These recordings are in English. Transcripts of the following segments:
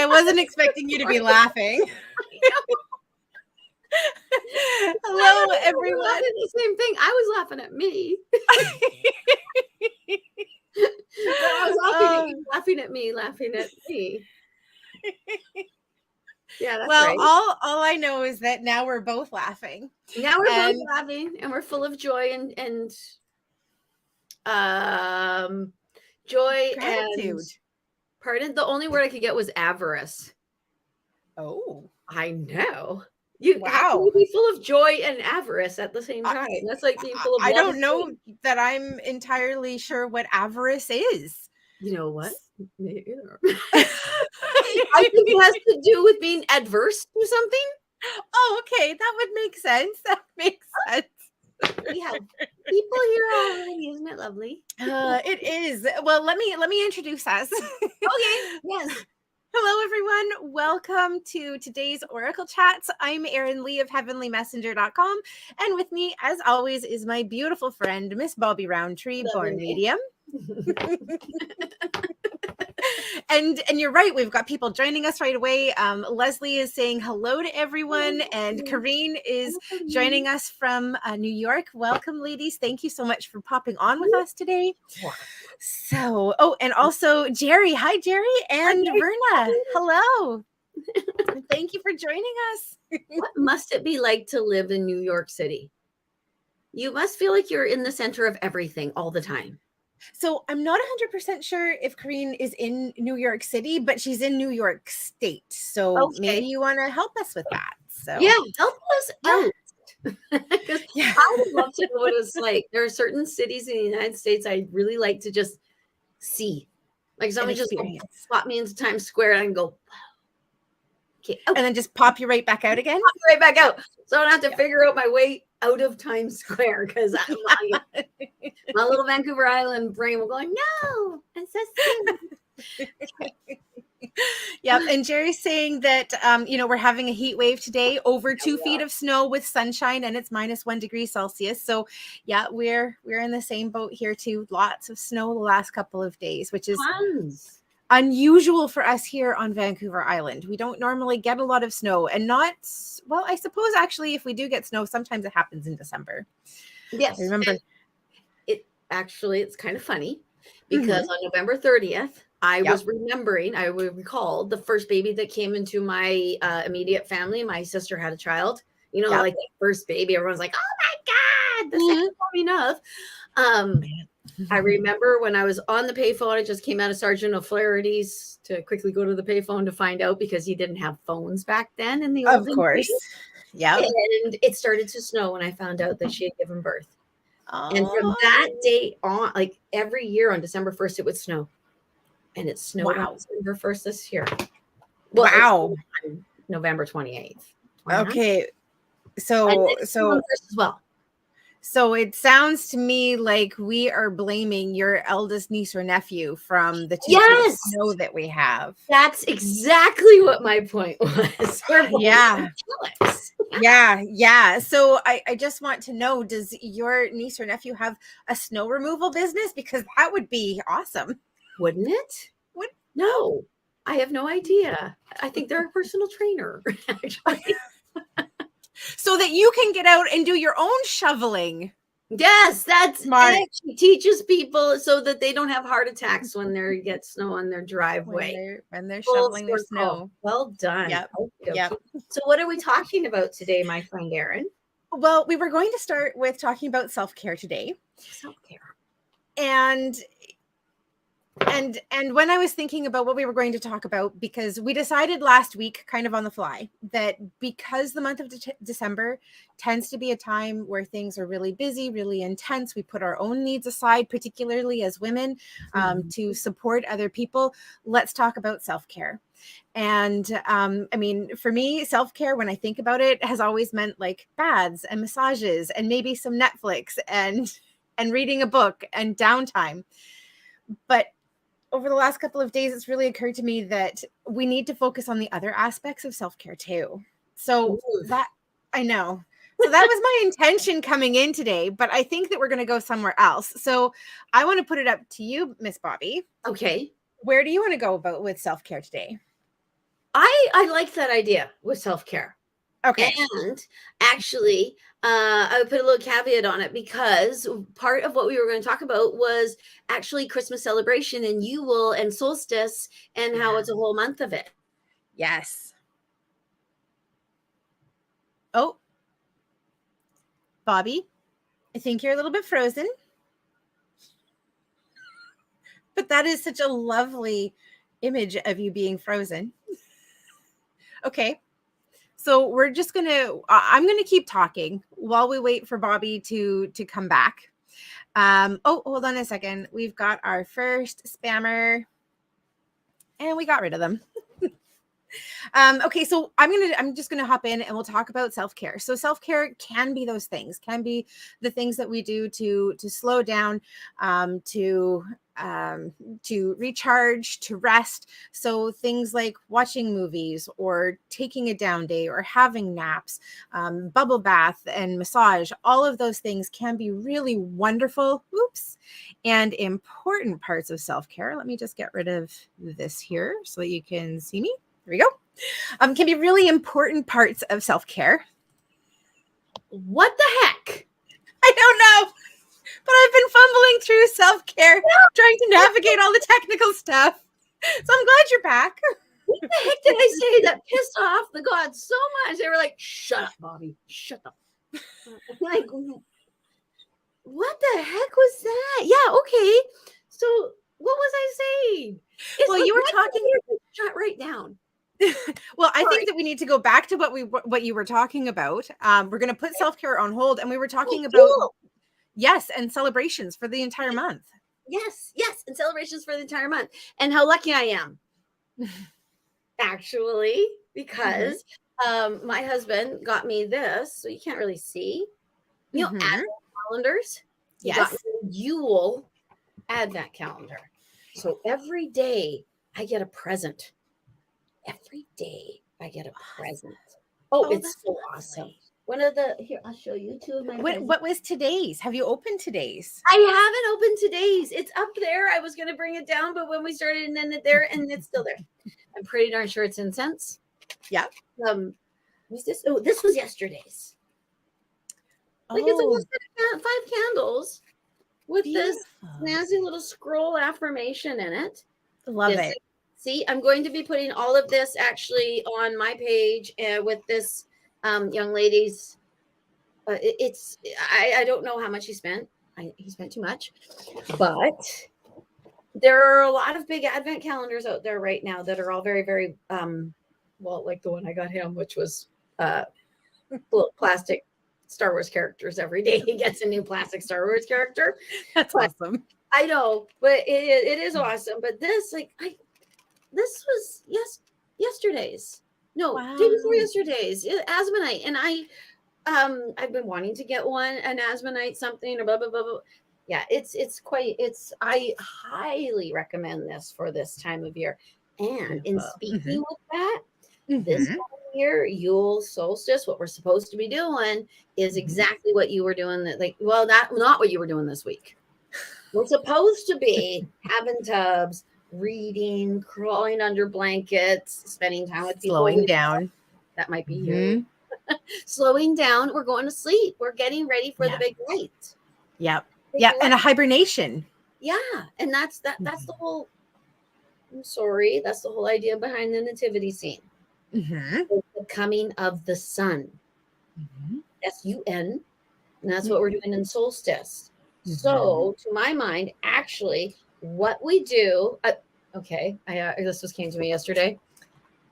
I wasn't expecting you to be laughing. Hello, everyone. The same thing. I was laughing at me. But I was laughing at you, laughing at me, laughing at me. Yeah, that's well, right. all I know is that now we're both laughing. Now we're both laughing, and we're full of joy and joy gratitude. and pardon. The only word I could get was avarice. Oh, I know. How can wow. you be full of joy and avarice at the same time? That's like being full of I love don't and know joy. that I'm entirely sure what avarice is. You know what? Me either. I think it has to do with being adverse to something. Oh, okay. That would make sense. That makes sense. We have people here already, isn't it lovely? It is. Well, let me introduce us. Okay. Yes. Hello, everyone. Welcome to today's Oracle Chats. I'm Erin Lee of heavenlymessenger.com. And with me, as always, is my beautiful friend, Miss Bobbi Rowntree, born medium. And you're right, we've got people joining us right away. Leslie is saying hello to everyone, and Kareen is joining us from New York. Welcome, ladies. Thank you so much for popping on with us today. So, and also Jerry. Hi, Jerry, and Verna. Hello. Thank you for joining us. What must it be like to live in New York City? You must feel like you're in the center of everything all the time. So I'm not 100% sure if Kareen is in New York City, but she's in New York State. So maybe you want to help us with that. So yeah, help us out. Because I would love to know what it's like. There are certain cities in the United States I'd really like to just see. Like someone just spot me into Times Square and I can go, wow. Okay. And then just pop you right back out again? Pop you right back out. So I don't have to figure out my way out of Times Square because my little Vancouver Island brain will go, no, it's so Yep. And Jerry's saying that, we're having a heat wave today, over 2 feet of snow with sunshine, and it's -1 degree Celsius. So yeah, we're in the same boat here too. Lots of snow the last couple of days, which is unusual for us here on Vancouver Island. We don't normally get a lot of snow, and I suppose actually if we do get snow, sometimes it happens in December. Yes. I remember. It's kind of funny because on November 30th, I recalled the first baby that came into my immediate family. My sister had a child, like that first baby. Everyone's like, oh my God, the second coming of. I remember when I was on the payphone, I just came out of Sergeant O'Flaherty's to quickly go to the payphone to find out because he didn't have phones back then in the old course. Yeah. And it started to snow when I found out that she had given birth. And from that day on, like every year on December 1st, it would snow. And it snowed on December 1st this year. Well, on November 28th. Okay. So as well. So it sounds to me like we are blaming your eldest niece or nephew from the 2 feet of snow that we have. That's exactly what my point was. Yeah. So I just want to know, does your niece or nephew have a snow removal business? Because that would be awesome. Wouldn't it? No, I have no idea. I think they're a personal trainer, actually. So that you can get out and do your own shoveling. Yes, that's smart. She teaches people so that they don't have heart attacks when they get snow on their driveway. When they're shoveling their snow. Well done. Yep. So what are we talking about today, my friend Erin? Well, we were going to start with talking about self-care today. Self-care. And when I was thinking about what we were going to talk about, because we decided last week, kind of on the fly, that because the month of December tends to be a time where things are really busy, really intense, we put our own needs aside, particularly as women, to support other people. Let's talk about self-care. And for me, self-care, when I think about it, has always meant like baths and massages and maybe some Netflix and reading a book and downtime. But over the last couple of days, it's really occurred to me that we need to focus on the other aspects of self-care too. So I know. So that was my intention coming in today, but I think that we're going to go somewhere else. So I want to put it up to you, Miss Bobbi. Okay. Where do you want to go with self-care today? I like that idea with self-care. Okay. And actually, I would put a little caveat on it, because part of what we were going to talk about was actually Christmas celebration and Yule and solstice, and how it's a whole month of it. Yes. Oh, Bobbi, I think you're a little bit frozen. But that is such a lovely image of you being frozen. Okay. So we're just going to, I'm going to keep talking while we wait for Bobbi to come back. Oh, hold on a second. We've got our first spammer and we got rid of them. Okay, so I'm just gonna hop in and we'll talk about self-care. So self-care can be those things, can be the things that we do to slow down, to recharge, to rest. So things like watching movies or taking a down day or having naps, bubble bath and massage, all of those things can be really wonderful, and important parts of self-care. Let me just get rid of this here so that you can see me. There we go. Can be really important parts of self-care. What the heck? I don't know, but I've been fumbling through self-care, trying to navigate all the technical stuff. So I'm glad you're back. What the heck did I say that pissed off the gods so much? They were like, shut up, Bobbi. Shut up. Like, what the heck was that? Yeah, okay. So what was I saying? Well, you were talking. Shut right down. Well, I think that we need to go back to what you were talking about. We're going to put self-care on hold, and we were talking about yes, and celebrations for the entire month. Yes, and celebrations for the entire month, and how lucky I am, actually, because my husband got me this, so you can't really see. You know, Advent calendars. He got me a Yule Advent calendar, so every day I get a present. Every day I get a present. Oh, it's so awesome. One of the, here, I'll show you two of my presents. What was today's? Have you opened today's? I haven't opened today's. It's up there. I was going to bring it down, but when we started, and then there, and it's still there. I'm pretty darn sure it's incense. Yeah. Was this? Oh, this was yesterday's. Like, it's like 5 candles with this snazzy little scroll affirmation in it. Love it. See, I'm going to be putting all of this actually on my page with this young lady's. I don't know how much he spent. He spent too much, but there are a lot of big Advent calendars out there right now that are all very, very well, like the one I got him, which was little plastic Star Wars characters. Every day he gets a new plastic Star Wars character. That's awesome. I know, but it is awesome. But this, this was yesterday's. No, day before yesterday's. Asmonite, and I've been wanting to get an Asmonite something or blah blah blah blah. Yeah, I highly recommend this for this time of year. And in speaking with that, this time of year, Yule solstice, what we're supposed to be doing is exactly what you were doing. Not what you were doing this week. We're supposed to be having tubs, reading, crawling under blankets, spending time with people. Slowing down. That might be you. Slowing down. We're going to sleep. We're getting ready for the big night. Yep. Yeah. And a hibernation. Yeah. And that's the whole, I'm sorry, that's the whole idea behind the nativity scene. The coming of the sun. S-U-N. And that's what we're doing in solstice. So, to my mind, actually, what we do, this just came to me yesterday.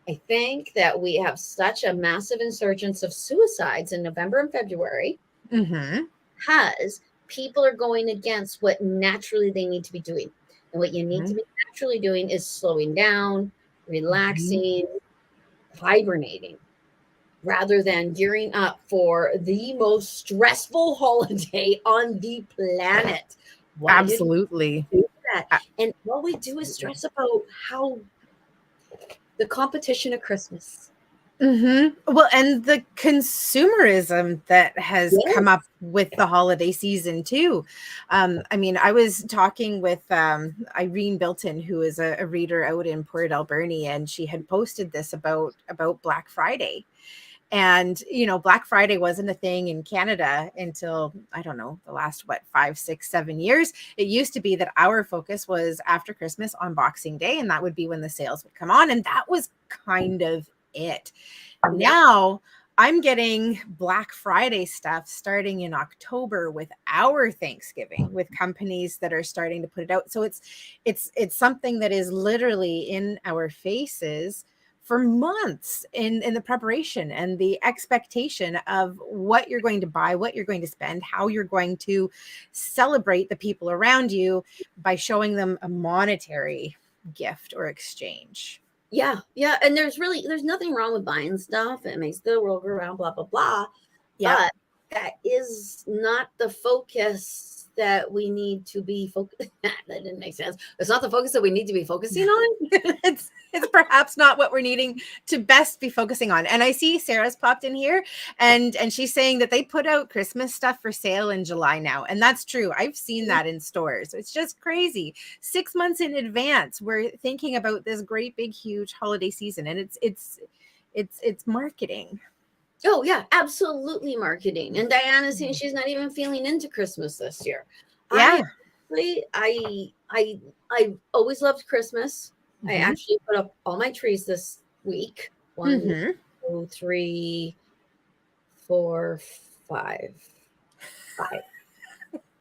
I think that we have such a massive insurgence of suicides in November and February because people are going against what naturally they need to be doing. And what you need to be naturally doing is slowing down, relaxing, hibernating, rather than gearing up for the most stressful holiday on the planet. Absolutely. And all we do is stress about how the competition of Christmas. Well, and the consumerism that has come up Yes. with the holiday season too. I mean, I was talking with Irene Bilton, who is a reader out in Port Alberni, and she had posted this about Black Friday. And Black Friday wasn't a thing in Canada until, I don't know, the last 5, 6, 7 years. It used to be that our focus was after Christmas on Boxing Day, and that would be when the sales would come on, and that was kind of it. Yep. Now I'm getting Black Friday stuff starting in October with our Thanksgiving, with companies that are starting to put it out. So it's something that is literally in our faces for months in the preparation and the expectation of what you're going to buy, what you're going to spend, how you're going to celebrate the people around you by showing them a monetary gift or exchange. Yeah. And there's nothing wrong with buying stuff. It makes the world go around, blah, blah, blah. Yeah. But that is not the focus that we need to be focused. That didn't make sense. It's not the focus that we need to be focusing on. it's perhaps not what we're needing to best be focusing on. And I see Sarah's popped in here, and she's saying that they put out Christmas stuff for sale in July now. And that's true. I've seen that in stores. It's just crazy. 6 months in advance, we're thinking about this great big huge holiday season, and it's marketing. Oh yeah, absolutely marketing. And Diana's saying she's not even feeling into Christmas this year. Yeah. I always loved Christmas. I actually put up all my trees this week. 1, 2, 3, 4, 5.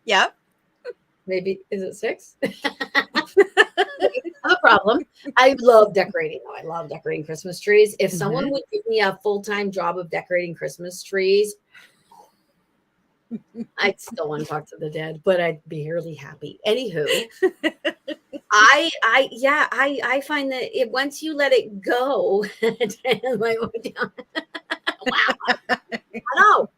Yep. Maybe is it 6? No problem. I love decorating though. I love decorating Christmas trees. If someone would give me a full-time job of decorating Christmas trees, I'd still want to talk to the dead, but I'd be really happy. Anywho, I find that once you let it go, like, wow, I know.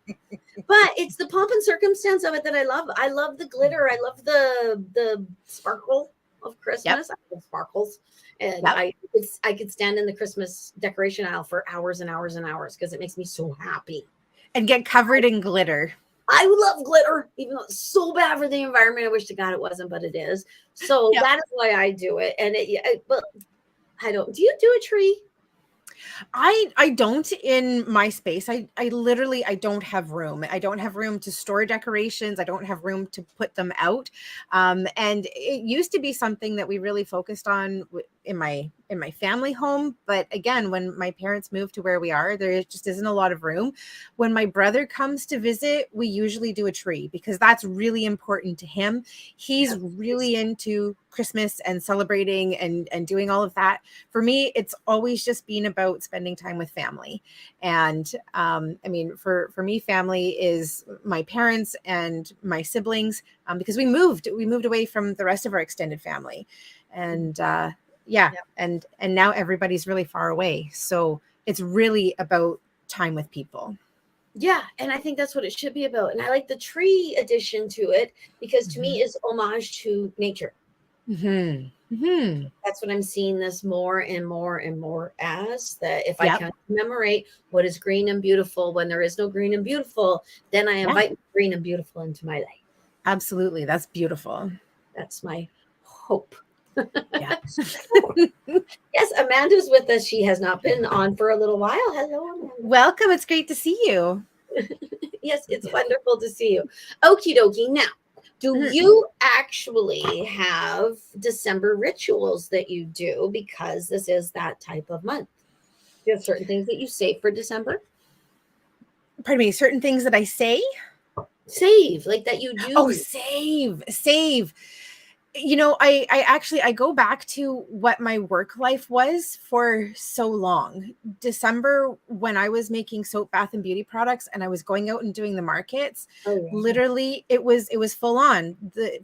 But it's the pomp and circumstance of it that I love. I love the glitter. I love the sparkle of Christmas. I love sparkles. And I could stand in the Christmas decoration aisle for hours and hours and hours because it makes me so happy. And get covered in glitter. I love glitter, even though it's so bad for the environment. I wish to God it wasn't, but it is. So that is why I do it. And but I don't. Do you do a tree? I don't in my space. I literally, I don't have room. I don't have room to store decorations. I don't have room to put them out. And it used to be something that we really focused on in my family home. But again, when my parents moved to where we are, there just isn't a lot of room. When my brother comes to visit, we usually do a tree because that's really important to him. He's really into Christmas and celebrating and doing all of that. For me, it's always just been about spending time with family. And I mean, for me, family is my parents and my siblings, because we moved away from the rest of our extended family. And and now everybody's really far away. So it's really about time with people. Yeah, and I think that's what it should be about. And I like the tree addition to it because to me is homage to nature. That's what I'm seeing this more and more and more as, that if I can commemorate what is green and beautiful when there is no green and beautiful, then I invite green and beautiful into my life. Absolutely. That's beautiful. That's my hope. Yeah. Yes, Amanda's with us. She has not been on for a little while. Hello, Amanda. Welcome. It's great to see you. Yes, it's wonderful to see you. Okie dokie. Now, do you actually have December rituals that you do because this is that type of month? Do you have certain things that you save for December? Pardon me, certain things that I say? Save, like that you do. Oh, save. You know, I go back to what my work life was for so long. December, when I was making soap, bath, and beauty products, and I was going out and doing the markets, literally it was full on.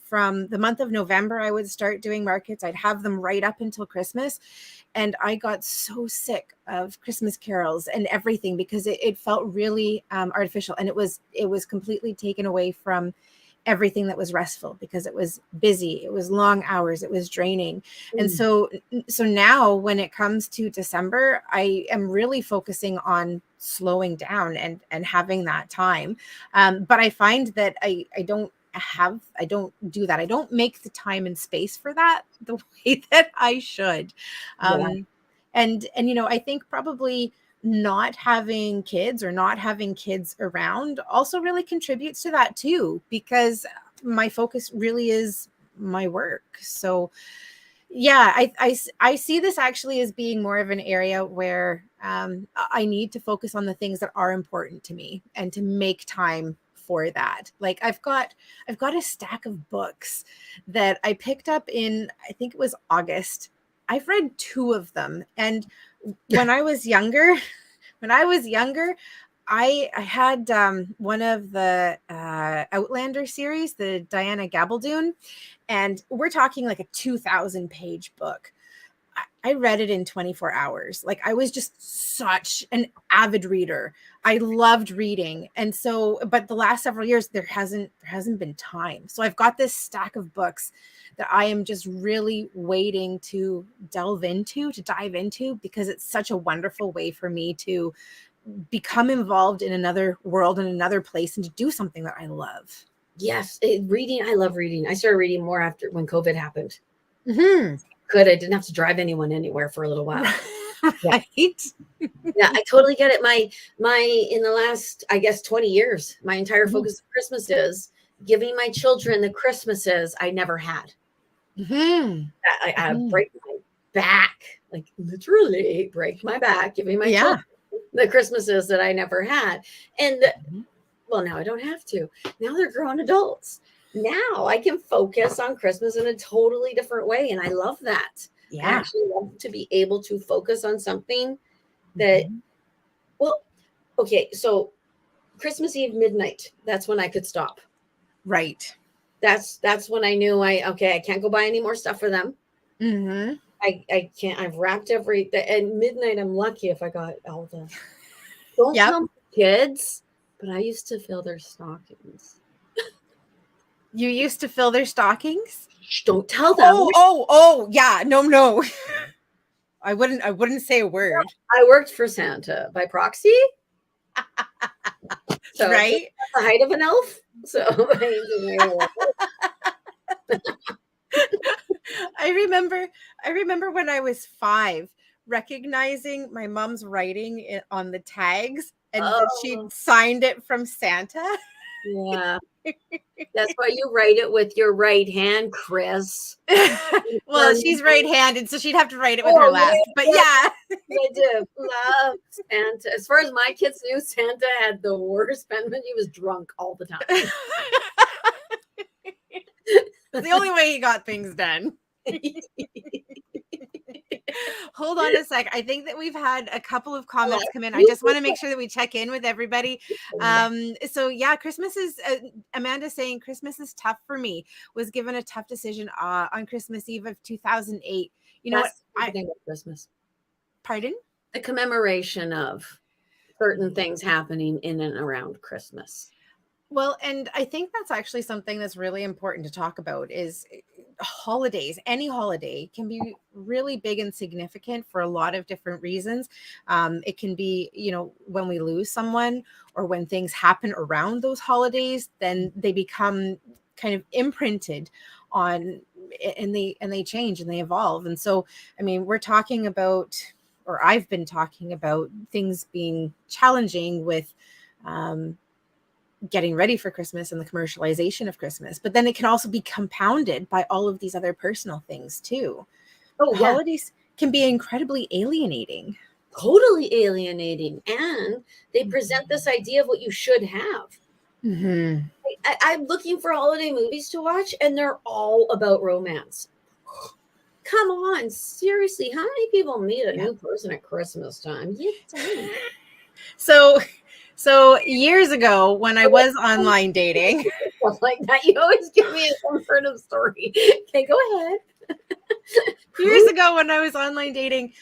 From the month of November, I would start doing markets. I'd have them right up until Christmas. And I got so sick of Christmas carols and everything because it felt really artificial, and it was completely taken away from everything that was restful because it was busy, it was long hours, it was draining. And so now when it comes to December, I am really focusing on slowing down and having that time. But I find that I don't do that. I don't make the time and space for that the way that I should. And I think probably not having kids around also really contributes to that too, because my focus really is my work. So yeah, I see this actually as being more of an area where I need to focus on the things that are important to me and to make time for that. Like I've got a stack of books that I picked up in, I think it was August. I've read 2 of them. And when I was younger, I had one of the Outlander series, the Diana Gabaldon, and we're talking like a 2,000-page book. I read it in 24 hours. Like I was just such an avid reader. I loved reading. And so, but the last several years, there hasn't been time. So I've got this stack of books that I am just really waiting to dive into, because it's such a wonderful way for me to become involved in another world, in another place, and to do something that I love. Yes. Reading. I love reading. I started reading more after when COVID happened. Mm-hmm. I didn't have to drive anyone anywhere for a little while. Right. Yeah, I totally get it. My in the last, I guess, 20 years, my entire focus of Christmas is giving my children the Christmases I never had. I break my back, like literally break my back, giving my children the Christmases that I never had. And well, now I don't have to. Now they're grown adults. Now I can focus on Christmas in a totally different way. And I love that. Yeah. I actually love to be able to focus on something that, well, okay. So Christmas Eve, midnight, that's when I could stop. Right. That's when I knew I can't go buy any more stuff for them. I can't, I've wrapped and midnight, I'm lucky if I got all the, don't tell my kids, but I used to fill their stockings. You used to fill their stockings? Shh, don't tell them. Oh, yeah. No. I wouldn't say a word. I worked for Santa by proxy. So right? The height of an elf. So I remember when I was 5, recognizing my mom's writing on the tags, and that she'd signed it from Santa. Yeah. That's why you write it with your right hand, Chris. Well, she's right-handed, so she'd have to write it with her left. But yeah. I do love Santa. As far as my kids knew, Santa had the worst penman. He was drunk all the time. It's the only way he got things done. Hold on a sec. I think that we've had a couple of comments come in. I just want to make sure that we check in with everybody. So yeah, Christmas is, Amanda saying Christmas is tough for me. Was given a tough decision on Christmas Eve of 2008. You know what? I think of Christmas. Pardon? The commemoration of certain things happening in and around Christmas. Well, and I think that's actually something that's really important to talk about is holidays. Any holiday can be really big and significant for a lot of different reasons. It can be, when we lose someone or when things happen around those holidays, then they become kind of imprinted on, and they change and they evolve. And so, I mean, we're talking about, or I've been talking about things being challenging with, getting ready for Christmas and the commercialization of Christmas, but then it can also be compounded by all of these other personal things too. Holidays can be incredibly alienating. Totally alienating. And they present this idea of what you should have. I'm looking for holiday movies to watch, and they're all about romance. Come on, seriously, how many people meet a new person at Christmas time? You don't. So years ago, when I was online dating, stuff like that, you always give me some sort of story. Okay, go ahead. Years ago, when I was online dating,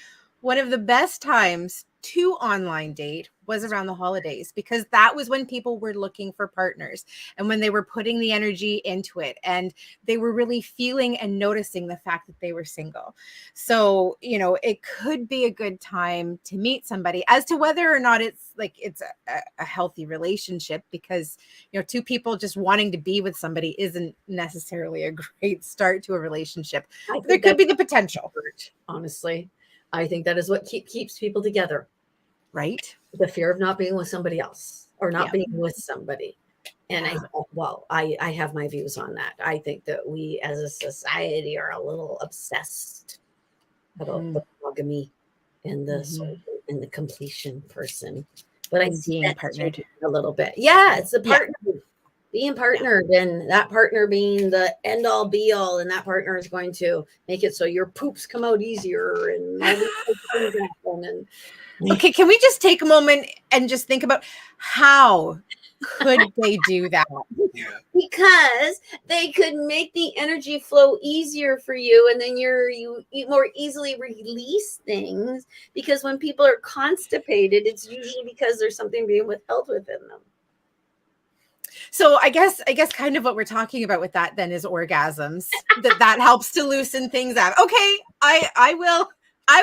one of the best times to online date was around the holidays, because that was when people were looking for partners and when they were putting the energy into it and they were really feeling and noticing the fact that they were single. So, it could be a good time to meet somebody. As to whether or not it's a healthy relationship, because, two people just wanting to be with somebody isn't necessarily a great start to a relationship. There could be the potential. Honestly, I think that is what keeps people together. Right. The fear of not being with somebody else or not being with somebody. And I have my views on that. I think that we as a society are a little obsessed about the monogamy and the completion person. But I see being partnered a little bit. Yeah, it's the partner. Being partnered and that partner being the end all be all, and that partner is going to make it so your poops come out easier and all these things happen. Okay, can we just take a moment and just think about how could they do that? Because they could make the energy flow easier for you, and then you more easily release things, because when people are constipated, it's usually because there's something being withheld within them. So I guess kind of what we're talking about with that then is orgasms. that helps to loosen things up. Okay, I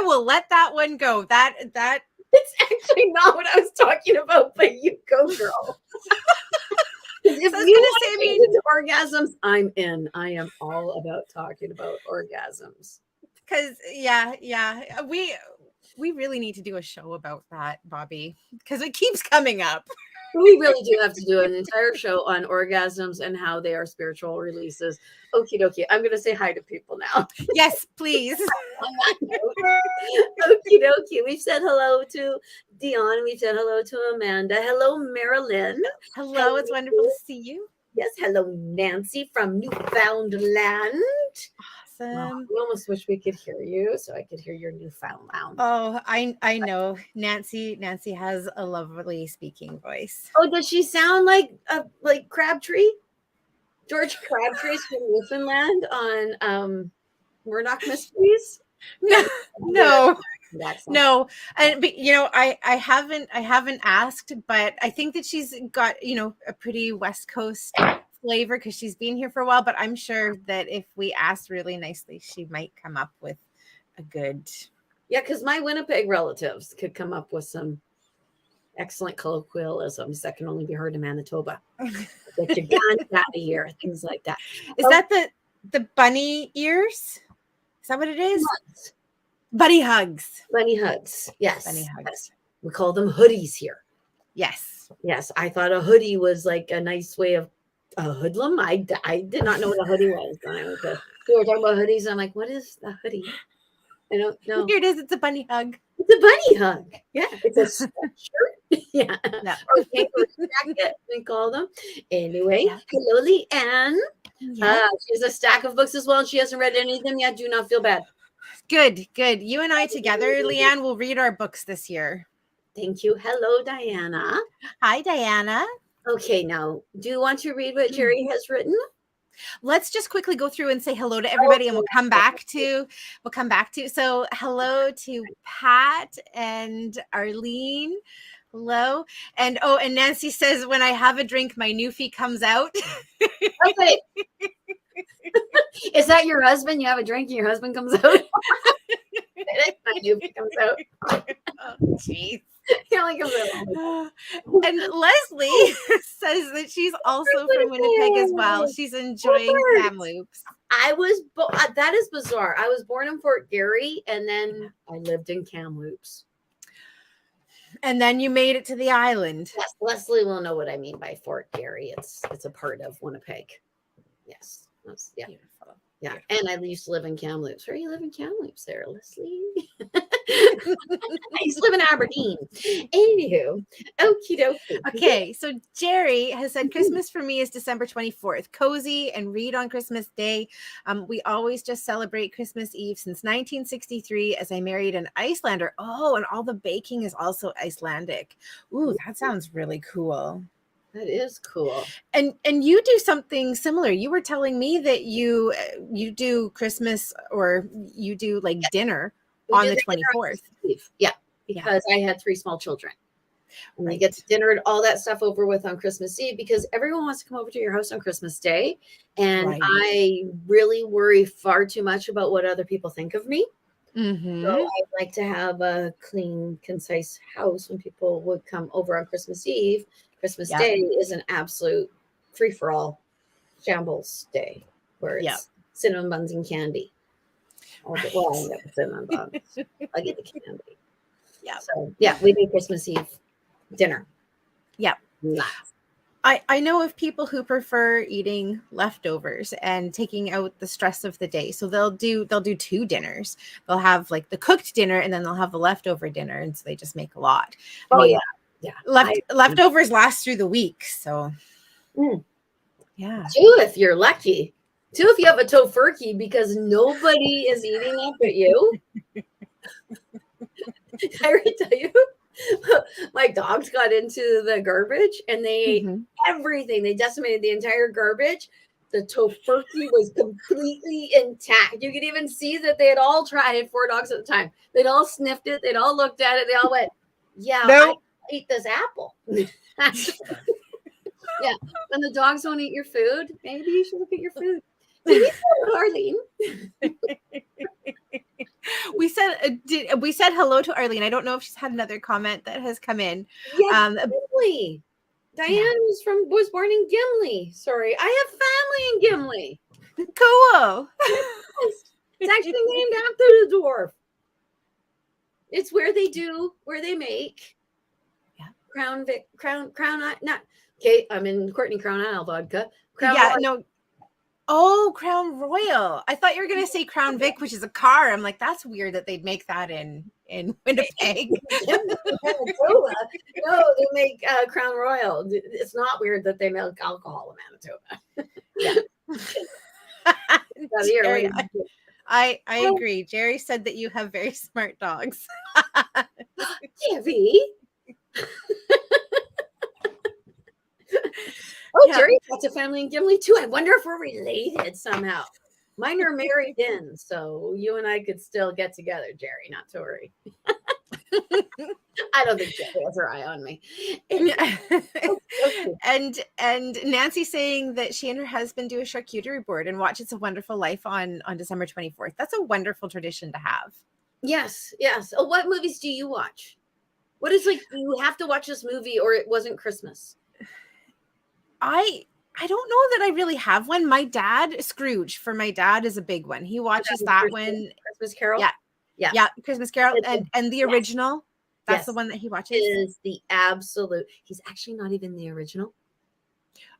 will let that one go. That it's actually not what I was talking about, but you go, girl. If you want to get into orgasms, I'm in. I am all about talking about orgasms. Because we really need to do a show about that, Bobbi, because it keeps coming up. We really do have to do an entire show on orgasms and how they are spiritual releases. Okie dokie. I'm going to say hi to people now. Yes, please. Okie dokie. We've said hello to Dion. We've said hello to Amanda. Hello, Marilyn. Hello. It's wonderful to see you. Yes. Hello, Nancy from Newfoundland. Awesome. We almost wish we could hear you, so I could hear your Newfoundland. Oh, I know. Nancy has a lovely speaking voice. Oh, does she sound like Crabtree? George Crabtree's from Newfoundland on Murdoch Mysteries? No. And I haven't asked, but I think that she's got a pretty West Coast flavor because she's been here for a while. But I'm sure that if we asked really nicely, she might come up with a good. Yeah, because my Winnipeg relatives could come up with some excellent colloquialisms that can only be heard in Manitoba. Get your guns out of here, things like that. Is that the bunny ears? Is that what it is? Bunny hugs. Bunny hugs. Yes. Bunny hugs. Yes. We call them hoodies here. Yes. Yes. I thought a hoodie was like a nice way of a hoodlum. I did not know what a hoodie was when I was we were talking about hoodies. And I'm like, what is a hoodie? I don't know. Here it is. It's a bunny hug. It's a bunny hug. Yeah. It's a sweatshirt. Yeah. No. Or jacket, we call them. Anyway, hello, Leanne. Yeah. She has a stack of books as well, and she hasn't read any of them yet. Do not feel bad. Good. You and I together, Leanne, will read our books this year. Thank you. Hello, Diana. Hi, Diana. Okay, now, do you want to read what Jerry has written? Let's just quickly go through and say hello to everybody, and we'll come back to. So, hello to Pat and Arlene. Hello. And Nancy says, when I have a drink, my newfie comes out. Okay. Is that your husband? You have a drink and your husband comes out? My newfie comes out. Oh, jeez. He only comes out. And Leslie says that she's also from Winnipeg as well. She's enjoying Kamloops. That is bizarre. I was born in Fort Garry, and then I lived in Kamloops. And then you made it to the island. Yes, Leslie will know what I mean by Fort Garry. It's a part of Winnipeg. Yes. Yeah. Beautiful. Yeah. Beautiful. And I used to live in Kamloops. Where you live in Kamloops there, Leslie? I used to live in Aberdeen. Anywho, okie dokie. Okay, so Jerry has said Christmas for me is December 24th. Cozy and read on Christmas Day. We always just celebrate Christmas Eve since 1963 as I married an Icelander. Oh, and all the baking is also Icelandic. Ooh, that sounds really cool. That is cool. And you do something similar. You were telling me that you do Christmas, or you do like dinner on the 24th. Yeah, because I had 3 small children. And you get dinner, all that stuff over with on Christmas Eve, because everyone wants to come over to your house on Christmas Day. And I really worry far too much about what other people think of me. So I like to have a clean, concise house when people would come over on Christmas Eve. Christmas Day is an absolute free-for-all shambles day where it's cinnamon buns and candy. Well, I end up with cinnamon buns. I get the candy. Yeah. So we do Christmas Eve dinner. Yeah. I know of people who prefer eating leftovers and taking out the stress of the day. So they'll do 2 dinners. They'll have like the cooked dinner and then they'll have the leftover dinner. And so they just make a lot. Leftovers last through the week. So yeah. 2 if you're lucky. 2 if you have a tofurkey, because nobody is eating up at you. I already tell you. My dogs got into the garbage and they ate everything. They decimated the entire garbage. The tofurkey was completely intact. You could even see that they had all tried it. 4 dogs at the time. They'd all sniffed it. They'd all looked at it. They all went, I eat this apple. When the dogs won't eat your food, maybe you should look at your food. Maybe Arlene. We said hello to Arlene. I don't know if she's had another comment that has come in. Yes, Gimli. Diane was born in Gimli. Sorry, I have family in Gimli. Cool. It's actually named after the dwarf. It's where they make Crown. Not okay. I'm in Courtney Crown Isle vodka. Oh, Crown Royal. I thought you were going to say Crown Vic, which is a car. I'm like, that's weird that they'd make that in Winnipeg. No, they make Crown Royal. It's not weird that they make alcohol in Manitoba. Jerry, I agree. Jerry said that you have very smart dogs. Jerry. Oh, Jerry got a family in Gimli too. I wonder if we're related somehow. Mine are married in, so you and I could still get together, Jerry. Not to worry. I don't think Jerry has her eye on me. And Nancy saying that she and her husband do a charcuterie board and watch It's a Wonderful Life on December 24th. That's a wonderful tradition to have. Yes. Oh, what movies do you watch? What is you have to watch this movie or it wasn't Christmas? I don't know that I really have one. My dad, Scrooge, for my dad is a big one. He watches that one. Christmas Carol? Yeah, Christmas Carol and the original. That's the one that he watches. Is the absolute. He's actually not even the original.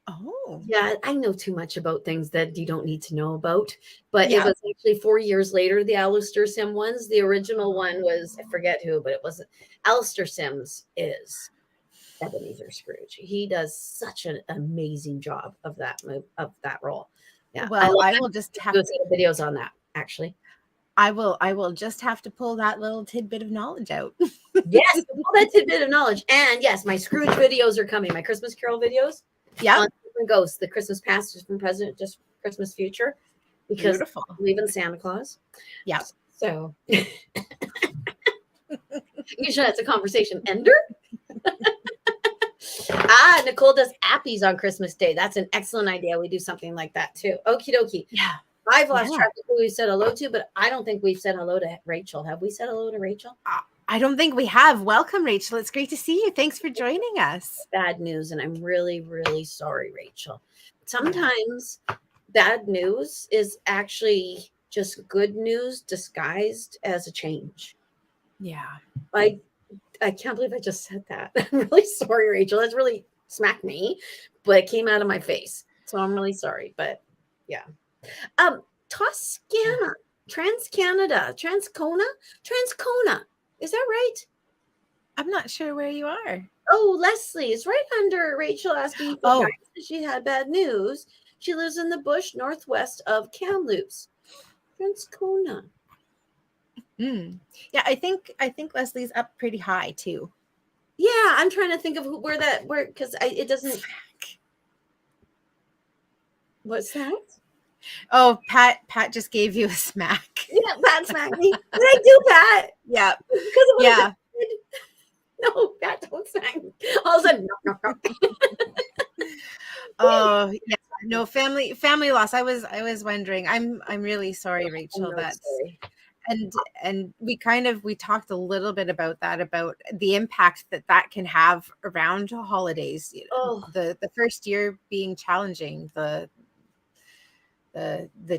Oh. Yeah, I know too much about things that you don't need to know about. But it was actually 4 years later, the Alistair Sim ones. The original one was, I forget who, but it wasn't. Alistair Sims is Ebenezer Scrooge. He does such an amazing job of that role. Yeah. Well, I will just have to see the videos on that, actually. I will just have to pull that little tidbit of knowledge out. Yes, pull that tidbit of knowledge. And yes, my Scrooge videos are coming. My Christmas Carol videos. Yeah. On different ghosts. The Christmas past, different present, just Christmas future. Because beautiful. I believe in Santa Claus. Yeah. So usually that's a conversation ender. Nicole does appies on Christmas Day. That's an excellent idea. We do something like that too. Okie dokie. Yeah. I've lost track of who we've said hello to, but I don't think we've said hello to Rachel. Have we said hello to Rachel? I don't think we have. Welcome, Rachel. It's great to see you. Thanks for joining us. Bad news, and I'm really, really sorry, Rachel. Sometimes bad news is actually just good news disguised as a change. Yeah. I can't believe I just said that. I'm really sorry, Rachel. That's really smacked me, but it came out of my face. So I'm really sorry. But yeah. Toscana, TransCanada, Transcona. Is that right? I'm not sure where you are. Oh, Leslie is right under Rachel asking for guidance that she had bad news. She lives in the bush northwest of Kamloops. Transcona. Yeah, I think Leslie's up pretty high too. Yeah, I'm trying to think of where because it doesn't. What's that? Oh, Pat just gave you a smack. Yeah, Pat smacked me. What did I do, Pat? Yeah. Because of what I did. No, that don't sang. All of a sudden, no, no, no. Oh yeah, no, family loss. I was wondering. I'm really sorry, I'm Rachel. really That's sorry. and we talked a little bit about that, about the impact that can have around holidays. Oh, The first year being challenging, the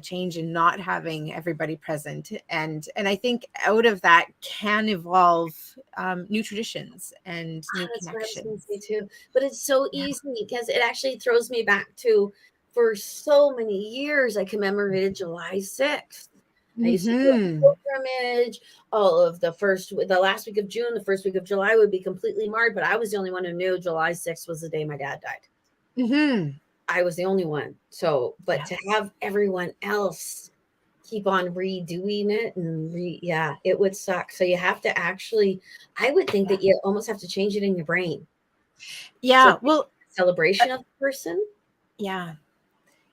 change in not having everybody present, and I think out of that can evolve new traditions and new that's what I was going to connections. say too. But it's so Yeah. easy because it actually throws me back to, for so many years, I commemorated July 6th. I used to do a Mm-hmm. pilgrimage. All of the last week of June, the first week of July would be completely marred, but I was the only one who knew July 6th was the day my dad died. Mm-hmm. I was the only one. So, but Yeah. to have everyone else keep on redoing it yeah, it would suck. So you have to actually, I would think Yeah. that you almost have to change it in your brain. So Yeah. Well, celebration of the person. yeah.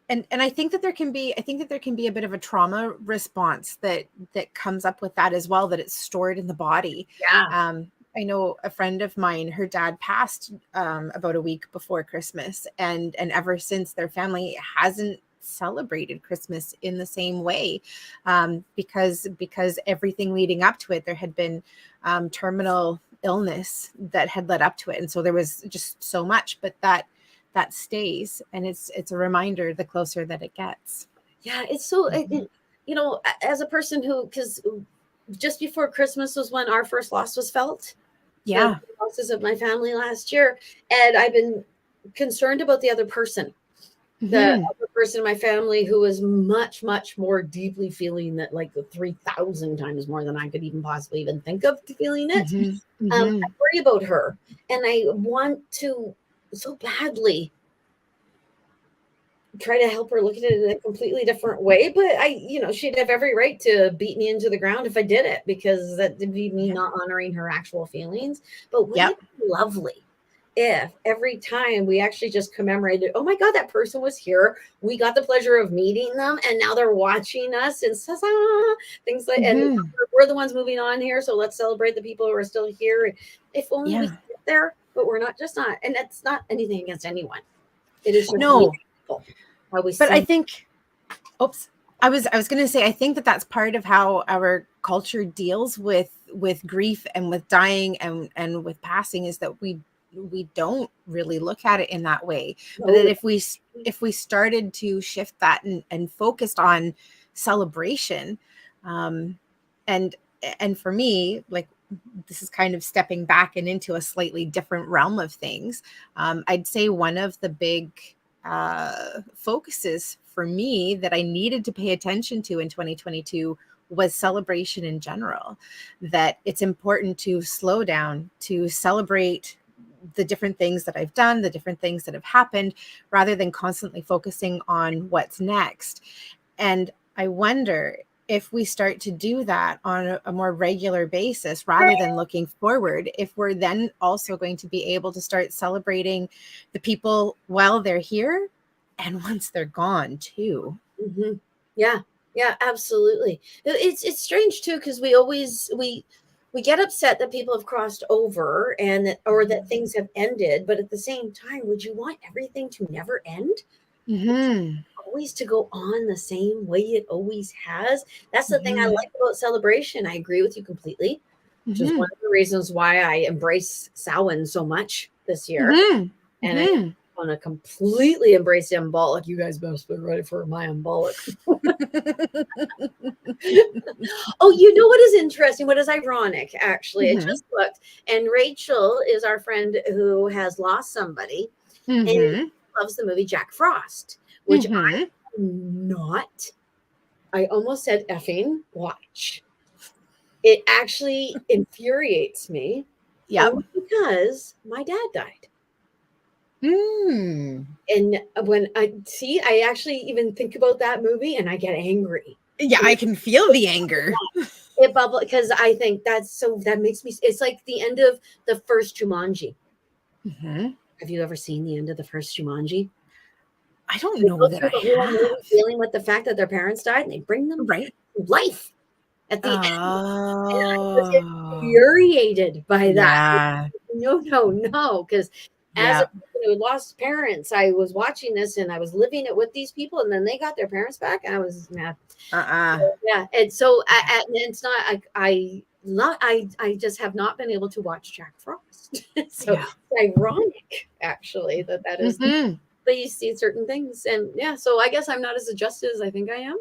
And I think that there can be a bit of a trauma response that comes up with that as well, that it's stored in the body. Yeah. I know a friend of mine, her dad passed about a week before Christmas, and ever since, their family hasn't celebrated Christmas in the same way, because everything leading up to it, there had been terminal illness that had led up to it, and so there was just so much, but that stays, and it's a reminder the closer that it gets. Yeah. It's so, Mhm. as a person who, because just before Christmas was when our first loss was felt, the Yeah. losses of my family last year. And I've been concerned about the other person. The Hmm. other person in my family who was much, much more deeply feeling that, like 3,000 times more than I could even possibly even think of feeling it. Hmm. I Hmm. worry about her, and I want to so badly try to help her look at it in a completely different way. But she'd have every right to beat me into the ground if I did it, because that would be me Yeah. not honoring her actual feelings. But wouldn't Yep. it be lovely if every time we actually just commemorated, oh my God, that person was here. We got the pleasure of meeting them, and now they're watching us and says, things like, and Hmm. we're the ones moving on here. So let's celebrate the people who are still here. And if only we Yeah. sit there, but we're not, just not. And that's not anything against anyone. It is just No, meaningful how we but I see. think, oops, I was going to say, I think that's part of how our culture deals with grief and with dying and with passing, is that we don't really look at it in that way. But that No, if we started to shift that and focused on celebration, um and and for me, like, this is kind of stepping back and into a slightly different realm of things. I'd say one of the big focuses for me that I needed to pay attention to in 2022 was celebration in general. That it's important to slow down, to celebrate the different things that I've done, the different things that have happened, rather than constantly focusing on what's next. And I wonder if we start to do that on a more regular basis rather than looking forward, if we're then also going to be able to start celebrating the people while they're here and once they're gone too. mhm. Yeah, yeah, absolutely. It's strange too, because we get upset that people have crossed over, and that, or that things have ended, but at the same time, would you want everything to never end? Hmm. Always to go on the same way it always has. That's the thing I Hmm. like about celebration. I agree with you completely, which is Hmm. one of the reasons why I embrace Samhain so much this year. Hmm. And I Hmm. want to completely embrace the embolic. You guys must be ready for my embolic. Oh, you know what is interesting? What is ironic, actually? I Hmm. just looked, and Rachel is our friend who has lost somebody, and Hmm. loves the movie Jack Frost, which Hmm. I'm not, I almost said effing watch. It actually infuriates me, Yep. only because my dad died. Mm. And when I see, I actually even think about that movie and I get angry. Yeah, And I can feel the anger. it bubble, because I think that makes me, it's like the end of the first Jumanji. Hmm. Have you ever seen the end of the first Jumanji? I don't They know go that through I the whole movie have. dealing with the fact that their parents died, and they bring them back Right. to life. at the end. And I was Oh, infuriated by that. yeah. No, because as a Yeah. person who lost parents, I was watching this and I was living it with these people, and then they got their parents back, and I was mad. Uh-uh. Yeah, and so and it's not. I just have not been able to watch Jack Frost. So Yeah. it's ironic, actually, that is. Mm-hmm. But you see certain things, and yeah. So I guess I'm not as adjusted as I think I am.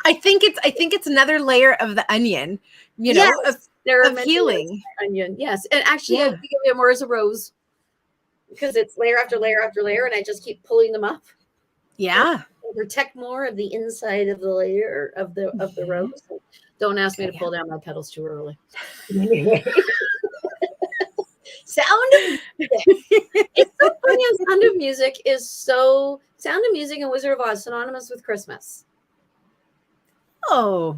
I think it's another layer of the onion, Yes, there are of many layers healing. of onion. Yes, and actually, I Yeah. think of it more as a rose because it's layer after layer after layer, and I just keep pulling them up. Yeah. Protect more of the inside of the layer of the Mhm. rose. Don't ask me to Yeah. pull down my petals too early. Anyway, Sound of Music. It's so funny. Sound of Music and Wizard of Oz synonymous with Christmas. Oh.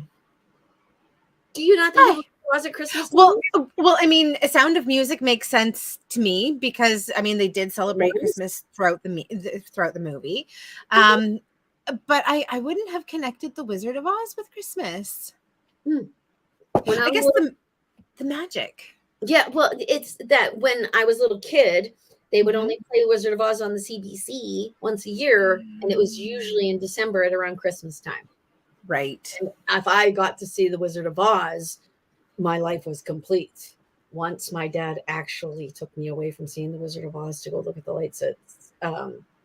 Do you not think of Wizard of Oz at Christmas time? Well, I mean, Sound of Music makes sense to me because I mean they did celebrate Yes. Christmas throughout the movie. But I wouldn't have connected the Wizard of Oz with Christmas. When I I guess was the magic. Yeah, well, it's that when I was a little kid, they would Mhm. only play Wizard of Oz on the CBC once a year, and it was usually in December at around Christmas time. Right. And if I got to see the Wizard of Oz, my life was complete. Once my dad actually took me away from seeing the Wizard of Oz to go look at the lights at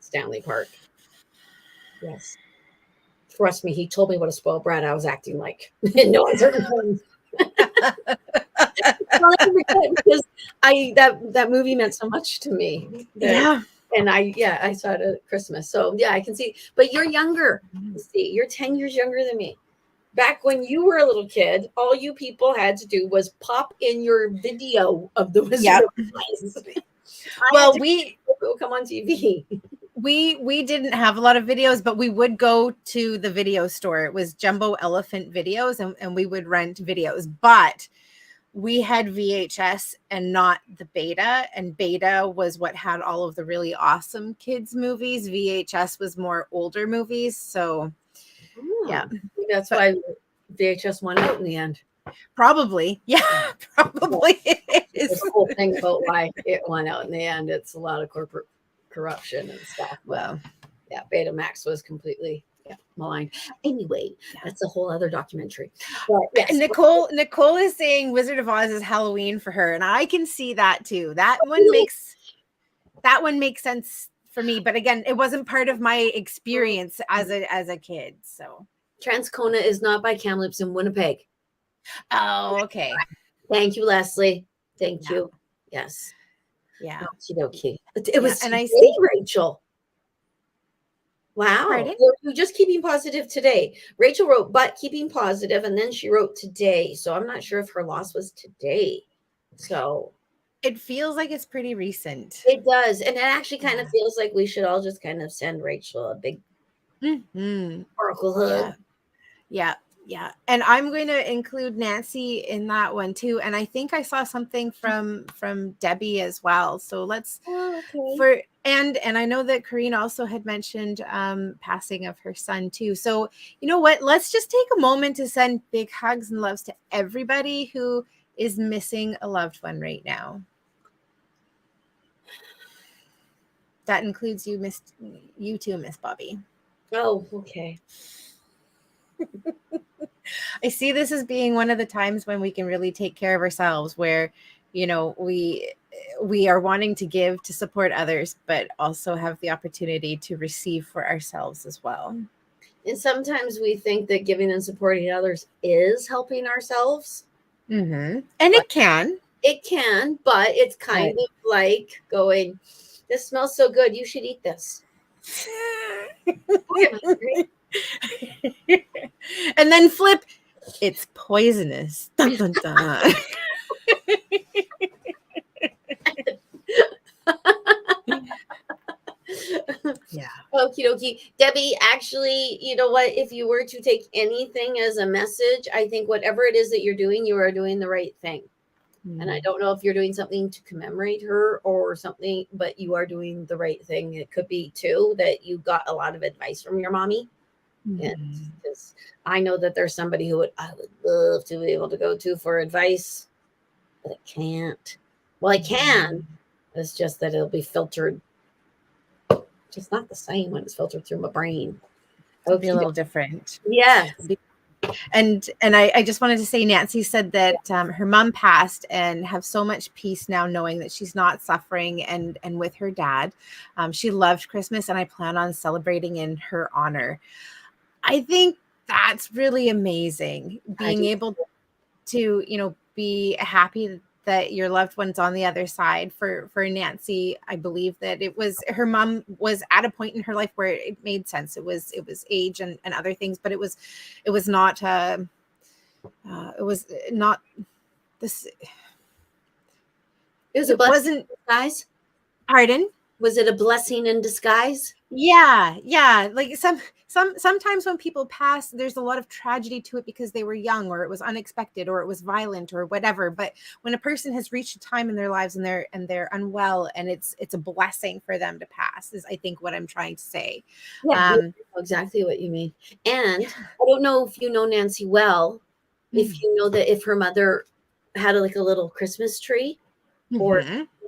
Stanley Park. Yes. Trust me, he told me what a spoiled brat I was acting like in no uncertain terms. Because that movie meant so much to me. Yeah. And I saw it at Christmas. So yeah, I can see. But you're younger. See, you're 10 years younger than me. Back when you were a little kid, all you people had to do was pop in your video of the Wizard Yep. of Oz. Well, it will come on TV. we didn't have a lot of videos, but we would go to the video store. It was Jumbo Elephant Videos, and we would rent videos. But we had VHS and not the beta, and beta was what had all of the really awesome kids movies. VHS was more older movies. So yeah, That's why VHS won out in the end. probably. Yeah, probably it is. There's a whole thing about why it won out in the end. It's a lot of corporate corruption and stuff. Well, yeah, Betamax was completely maligned. Anyway, that's a whole other documentary. But yes. Nicole is saying Wizard of Oz is Halloween for her, and I can see that too. That one makes sense for me. But again, it wasn't part of my experience as a kid. So Transcona is not by Kamloops in Winnipeg. Oh, okay. Thank you, Leslie. Thank you. Yes. Yeah. Okay. It was and I see Rachel. Wow. Pardon? You're just keeping positive today. Rachel wrote, but keeping positive, and then she wrote today. So I'm not sure if her loss was today. So it feels like it's pretty recent. It does. And it actually kind of feels like we should all just kind of send Rachel a big oracle hug. Yeah. And I'm going to include Nancy in that one too. And I think I saw something from Debbie as well. So let's and I know that Corinne also had mentioned passing of her son too. So you know what? Let's just take a moment to send big hugs and loves to everybody who is missing a loved one right now. That includes you too, Miss Bobbi. Oh, okay. I see this as being one of the times when we can really take care of ourselves, where, you know, we are wanting to give to support others, but also have the opportunity to receive for ourselves as well. And sometimes we think that giving and supporting others is helping ourselves. Mm-hmm. And it can, but it's kind of like going, this smells so good, you should eat this. And then flip, it's poisonous. Dun, dun, dun. Yeah. Okie dokie. Debbie, actually, you know what? If you were to take anything as a message, I think whatever it is that you're doing, you are doing the right thing. And I don't know if you're doing something to commemorate her or something, but you are doing the right thing. It could be too that you got a lot of advice from your mommy. And because I know that there's somebody I would love to be able to go to for advice, but I can't. Well, I can. It's just that it'll be filtered. Just not the same when it's filtered through my brain. It'll be a little different. Yes. And I just wanted to say, Nancy said that her mom passed and have so much peace now knowing that she's not suffering and with her dad. She loved Christmas, and I plan on celebrating in her honor. I think that's really amazing, being able to, be happy that your loved one's on the other side. For Nancy, I believe that her mom was at a point in her life where it made sense. It was age and other things, but it was not this. It wasn't disguise. Pardon? Was it a blessing in disguise? Yeah. Like sometimes when people pass, there's a lot of tragedy to it because they were young, or it was unexpected, or it was violent, or whatever. But when a person has reached a time in their lives and they're unwell, and it's a blessing for them to pass, is I think what I'm trying to say. Yeah, exactly what you mean. And I don't know if you know Nancy well, if you know that if her mother had a little Christmas tree, or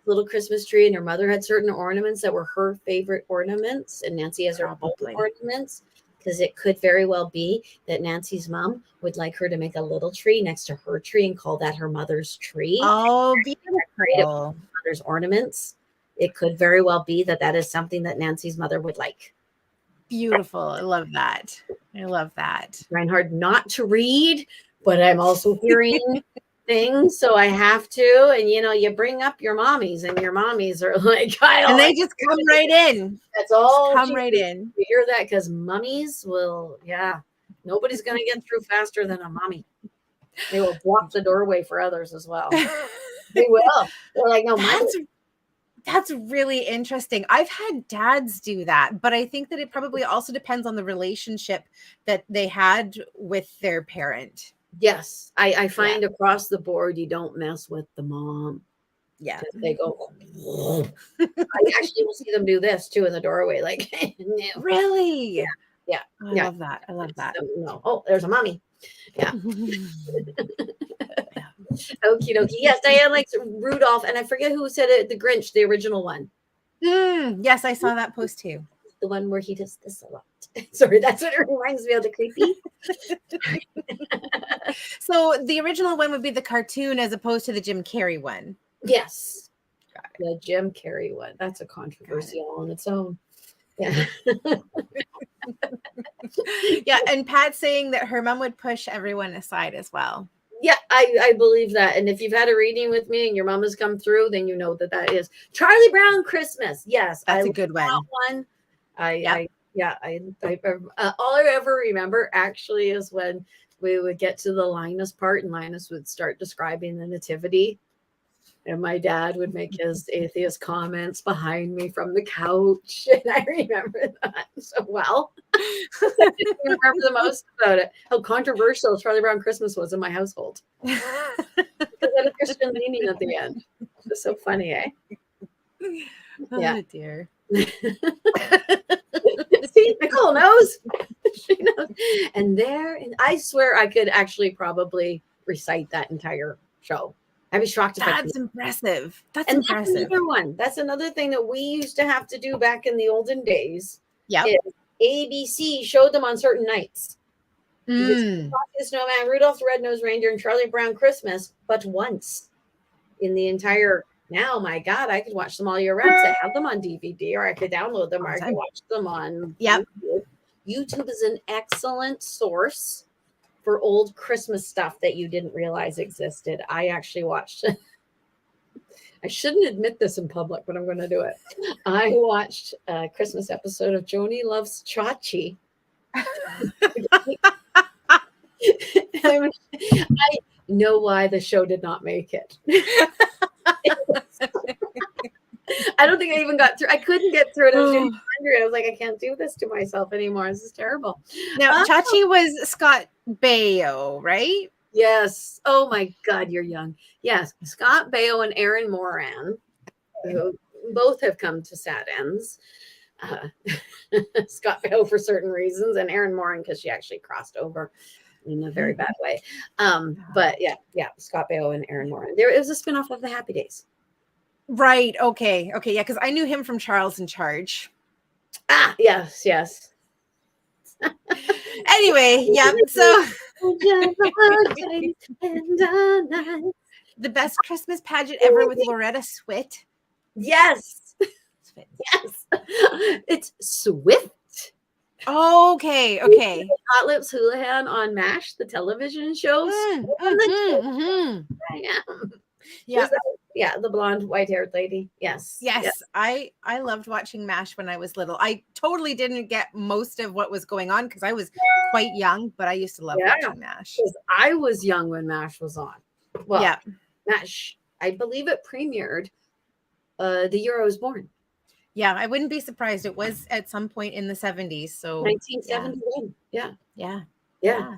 little Christmas tree, and her mother had certain ornaments that were her favorite ornaments, and Nancy has her own ornaments, because it could very well be that Nancy's mom would like her to make a little tree next to her tree and call that her mother's tree. Oh, beautiful. Mother's ornaments. It could very well be that is something that Nancy's mother would like. Beautiful. I love that. Trying hard not to read, but I'm also hearing things, so I have to. And you bring up your mommies, and your mommies are like, and they just come right in. That's all. Come right in. You hear that? Because mummies will, nobody's gonna get through faster than a mummy. They will block the doorway for others as well. They will. They're like, no, that's really interesting. I've had dads do that, but I think that it probably also depends on the relationship that they had with their parent. Yes, I find across the board, you don't mess with the mom. Yeah, they go. I actually will see them do this too in the doorway. Like, no. Really? Yeah. I love that. So, no. Oh, there's a mommy. Yeah. Okie dokie. Yes, Diane likes Rudolph, and I forget who said it. The Grinch, the original one. Yes, I saw that post too. The one where he does this a lot. Sorry, that's what it reminds me of, the creepy. So the original one would be the cartoon as opposed to the Jim Carrey one. Yes. The Jim Carrey one. That's a controversy all on its own. Yeah. Yeah, and Pat's saying that her mom would push everyone aside as well. Yeah, I believe that. And if you've had a reading with me and your mom has come through, then you know that is Charlie Brown Christmas. Yes, that's a good one. That one. All I ever remember actually is when we would get to the Linus part, and Linus would start describing the nativity, and my dad would make his atheist comments behind me from the couch, and I remember that so well. I remember the most about it, how controversial Charlie Brown Christmas was in my household. Because it had a Christian meaning at the end. It's so funny, eh? Oh dear. See, Nicole knows. She knows. And I swear I could actually probably recite that entire show. I'd be shocked if That's impressive. That's impressive. That's another one. That's another thing that we used to have to do back in the olden days. Yeah. ABC showed them on certain nights. The Snowman, Rudolph the Red-Nosed Reindeer, and Charlie Brown Christmas, but once in the entire. Now, my God, I could watch them all year round because I have them on DVD, or I could download them, or I could watch them on YouTube. YouTube is an excellent source for old Christmas stuff that you didn't realize existed. I actually watched it. I shouldn't admit this in public, but I'm going to do it. I watched a Christmas episode of Joni Loves Chachi. I know why the show did not make it. I don't think I even got through. I couldn't get through it. I was getting hungry. I was like, I can't do this to myself anymore. This is terrible. Now, Chachi was Scott Baio, right? Yes. Oh my God, you're young. Yes, Scott Baio and Erin Moran, who both have come to sad ends. Scott Baio for certain reasons, and Erin Moran because she actually crossed over in a very bad way. But yeah, Scott Baio and Erin Moran. It was a spinoff of the Happy Days. Right. Okay. Yeah. Because I knew him from Charles in Charge. Ah, yes. Anyway, yeah. So the best Christmas pageant ever with Loretta Swit. Yes. Yes. It's Swift. Okay. Hot Lips Houlihan on MASH, the television shows. I am. Yeah, the blonde, white-haired lady. Yes. I loved watching MASH when I was little. I totally didn't get most of what was going on because I was quite young, but I used to love watching MASH. Because I was young when MASH was on. Well, MASH, I believe it premiered the year I was born. Yeah, I wouldn't be surprised. It was at some point in the 70s. So 1971. Yeah.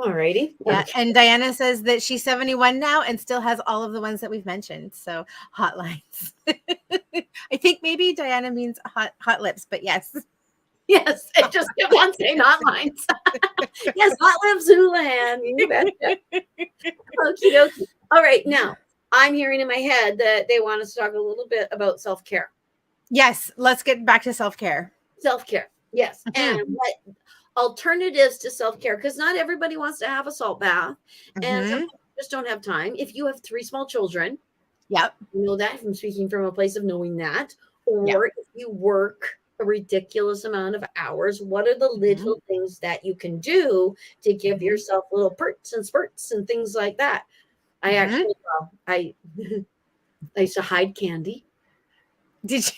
All righty. Yeah. And Diana says that she's 71 now and still has all of the ones that we've mentioned. So hotlines. I think maybe Diana means hot lips, but yes. Yes, I just kept on saying hotlines. Yes, Hot Lips Houlihan. You betcha. Okie dokie. All right, now I'm hearing in my head that they want us to talk a little bit about self-care. Yes, let's get back to self-care. Self-care, yes. And what alternatives to self-care, because not everybody wants to have a salt bath, and some people just don't have time. If you have 3 small children, you know that I'm speaking from a place of knowing that, or if you work a ridiculous amount of hours, what are the little things that you can do to give yourself little perks and spurts and things like that? I actually, I used to hide candy. Did you?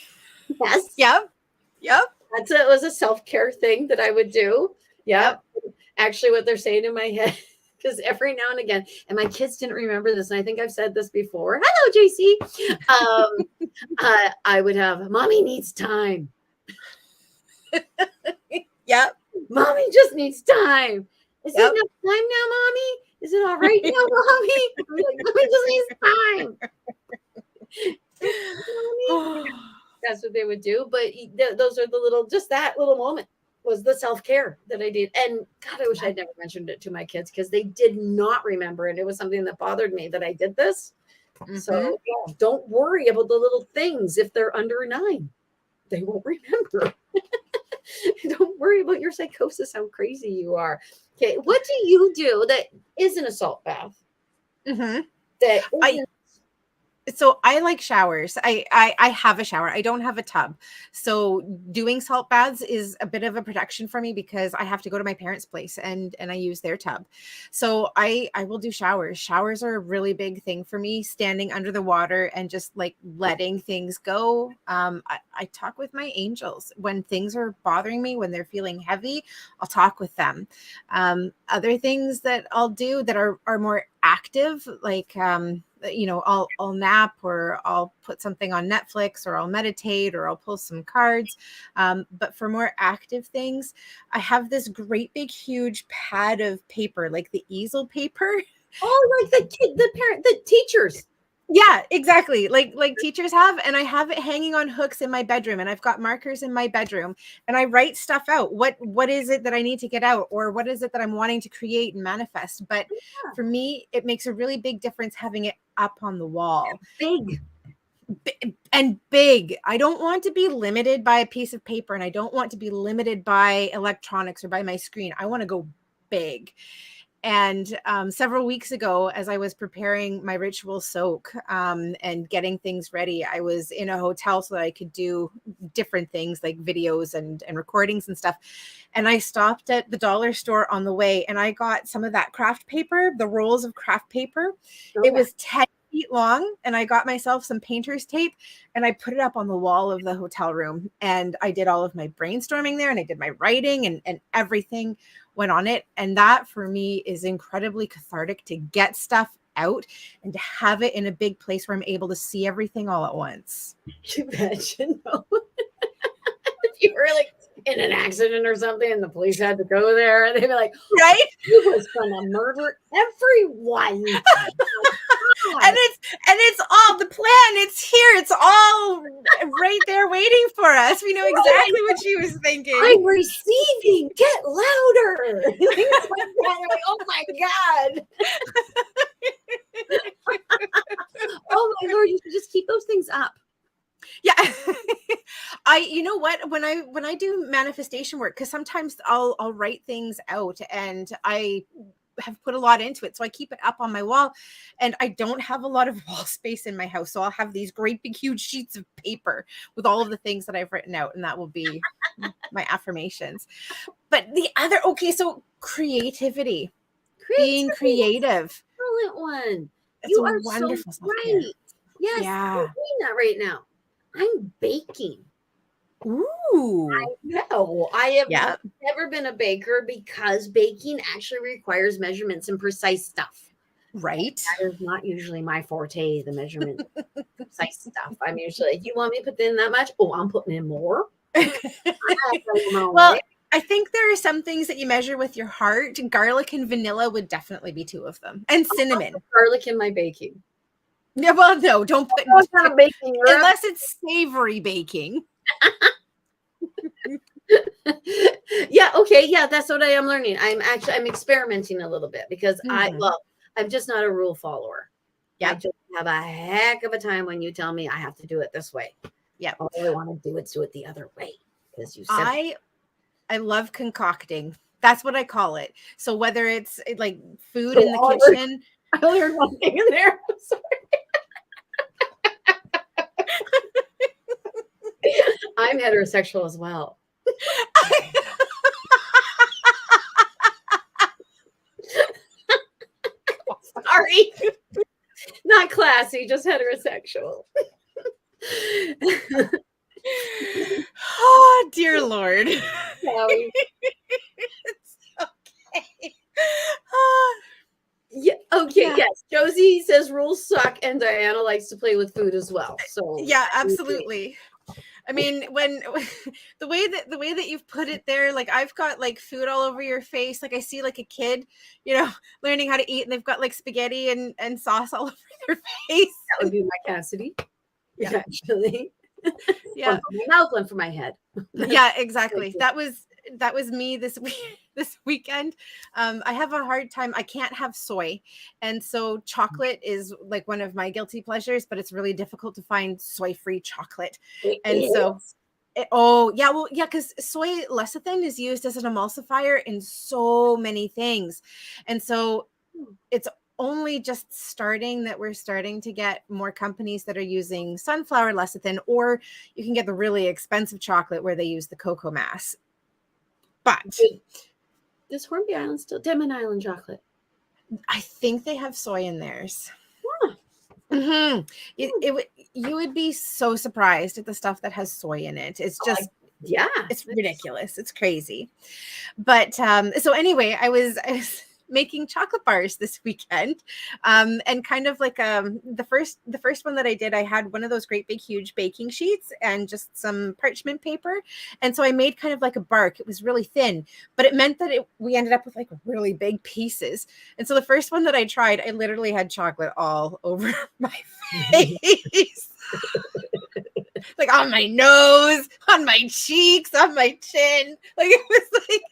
Yes. Yep. It was a self-care thing that I would do. Yep. Actually, what they're saying in my head, because every now and again, and my kids didn't remember this, and I think I've said this before. Hello, JC. I would have, Mommy needs time. Mommy just needs time. Is it enough time now, Mommy? Is it all right now, Mommy? Mommy just needs time. That's what they would do. But those are the little, just that little moment was the self-care that I did. And God, I wish I'd never mentioned it to my kids because they did not remember it. It was something that bothered me that I did this. So don't worry about the little things if they're under 9. They won't remember. Don't worry about your psychosis, how crazy you are. Okay, what do you do that isn't a salt bath? So I like showers. I have a shower. I don't have a tub. So doing salt baths is a bit of a production for me because I have to go to my parents' place and I use their tub. So I will do showers. Showers are a really big thing for me, standing under the water and just like letting things go. I talk with my angels when things are bothering me, when they're feeling heavy, I'll talk with them. Other things that I'll do that are more active, like I'll nap, or I'll put something on Netflix, or I'll meditate, or I'll pull some cards. But for more active things, I have this great big huge pad of paper, like the easel paper. Oh, like the teachers. Yeah, exactly. Like teachers have, and I have it hanging on hooks in my bedroom, and I've got markers in my bedroom, and I write stuff out. What is it that I need to get out, or what is it that I'm wanting to create and manifest? But for me, it makes a really big difference having it up on the wall. Big. I don't want to be limited by a piece of paper, and I don't want to be limited by electronics or by my screen. I want to go big. And several weeks ago, as I was preparing my ritual soak and getting things ready, I was in a hotel so that I could do different things like videos and recordings and stuff. And I stopped at the dollar store on the way, and I got some of that craft paper, the rolls of craft paper. It was 10 feet long, and I got myself some painter's tape and I put it up on the wall of the hotel room, and I did all of my brainstorming there, and I did my writing, and everything went on it. And that for me is incredibly cathartic, to get stuff out and to have it in a big place where I'm able to see everything all at once. Can you imagine? If you were like in an accident or something and the police had to go there and they'd be like, right? He was gonna murder everyone. And it's all the plan. It's here. It's all right there waiting for us. We know exactly what she was thinking. I'm receiving. Get louder. Like, oh my God. Oh my Lord, you should just keep those things up. Yeah. You know what, when I do manifestation work, because sometimes I'll write things out and I have put a lot into it, so I keep it up on my wall, and I don't have a lot of wall space in my house, so I'll have these great big huge sheets of paper with all of the things that I've written out, and that will be my affirmations. But so creativity, being creative, Brilliant one. It's You a are wonderful so right. Yes, Yeah. I'm doing that right now. I'm baking. Ooh. I know. I have never been a baker because baking actually requires measurements and precise stuff. Right. That is not usually my forte, the measurement precise stuff. I'm usually like, you want me to put in that much? Oh, I'm putting in more. Well, I think there are some things that you measure with your heart. Garlic and vanilla would definitely be two of them. And cinnamon. Garlic in my baking. Yeah, well, no, don't put kind of baking unless it's savory baking. Yeah, okay, yeah, that's what I am learning. I'm experimenting a little bit because I'm just not a rule follower. I just have a heck of a time when you tell me I have to do it this way. Yeah, all I want to do is do it the other way because you said I love concocting. That's what I call it. So whether it's like food in the kitchen, I learned one thing in there. I'm sorry. I'm heterosexual as well. Sorry. Not classy, just heterosexual. Oh, dear Lord. Sorry. It's okay. Yeah. Okay. Yeah. Yes. Josie says rules suck, and Diana likes to play with food as well. So yeah, absolutely. I mean, when the way that you've put it there, like I've got like food all over your face. Like I see like a kid, learning how to eat, and they've got like spaghetti and sauce all over their face. That would be my Cassidy. Yeah. Actually. Yeah. One for my mouth, one for my head. Yeah, exactly. That was me this weekend. I have a hard time. I can't have soy. And so chocolate is like one of my guilty pleasures, but it's really difficult to find soy-free chocolate. Because soy lecithin is used as an emulsifier in so many things. And so it's only just starting that we're starting to get more companies that are using sunflower lecithin, or you can get the really expensive chocolate where they use the cocoa mass. But does Hornby Island still Denman Island chocolate? I think they have soy in theirs. Yeah. You would be so surprised at the stuff that has soy in it. It's just it's ridiculous. It's crazy. But so anyway, I was making chocolate bars this weekend, and kind of like the first one that I did, I had one of those great big huge baking sheets and just some parchment paper, and so I made kind of like a bark. It was really thin, but it meant that we ended up with like really big pieces. And so the first one that I tried, I literally had chocolate all over my face. Like on my nose, on my cheeks, on my chin. Like it was like,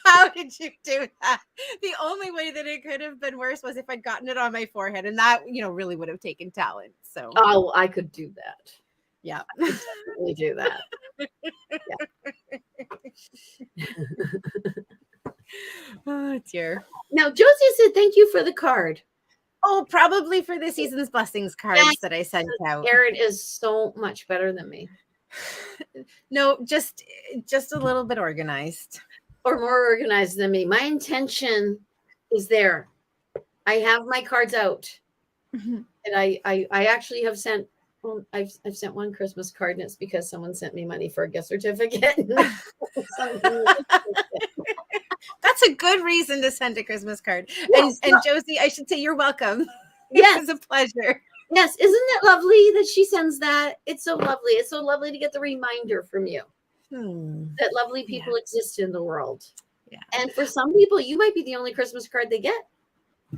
how did you do that? The only way that it could have been worse was if I'd gotten it on my forehead, and that, really would have taken talent. So I could do that. Yeah. I could definitely do that. Oh dear. Now Josie said thank you for the card. Oh, probably for the season's blessings cards that I sent out. Erin is so much better than me. No, just a little bit organized. Or more organized than me. My intention is there. I have my cards out. And I actually have sent I've sent one Christmas card, and it's because someone sent me money for a gift certificate. That's a good reason to send a Christmas card. Yes, and Josie, I should say you're welcome. Yes. It was a pleasure. Yes, isn't it lovely that she sends that? It's so lovely. It's so lovely to get the reminder from you that lovely people exist in the world. Yeah. And for some people, you might be the only Christmas card they get.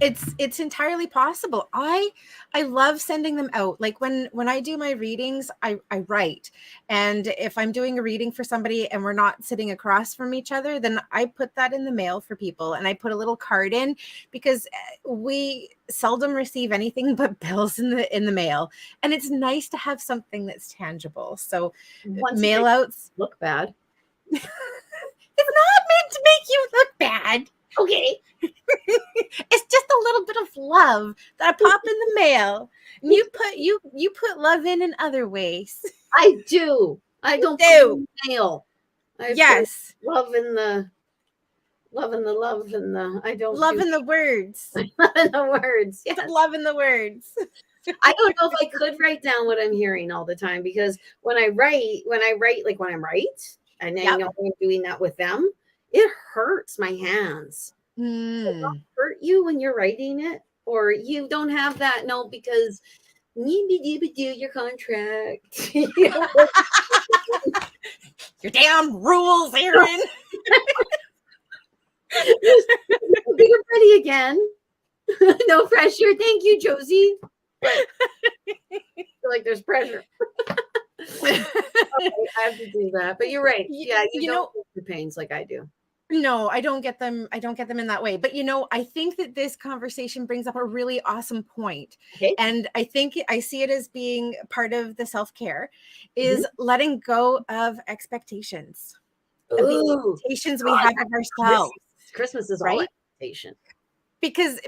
It's entirely possible. I love sending them out. Like when I do my readings, I write. And if I'm doing a reading for somebody and we're not sitting across from each other, then I put that in the mail for people, and I put a little card in, because we seldom receive anything but bills in the mail, and it's nice to have something that's tangible. So mail outs look bad. It's not meant to make you look bad. Okay. It's just a little bit of love that I pop in the mail. And you put love in other ways. I do. I don't do. Mail. Yes. Love in the I don't love in the words. Love in the words. Yes. Love in the words. I don't know if I could write down what I'm hearing all the time, because when I write, and I know I'm doing that with them, it hurts my hands. Does it hurt you when you're writing it, or you don't have that? No, because your contract. Your damn rules, Erin. You're ready again. No pressure. Thank you, Josie. But I feel like there's pressure. Okay, I have to do that. But you're right. Yeah, you don't get the pains like I do. No, I don't get them. I don't get them in that way. But I think that this conversation brings up a really awesome point. Okay. And I think I see it as being part of the self-care is letting go of expectations. Of the expectations we have of ourselves. Christmas is all expectation. Because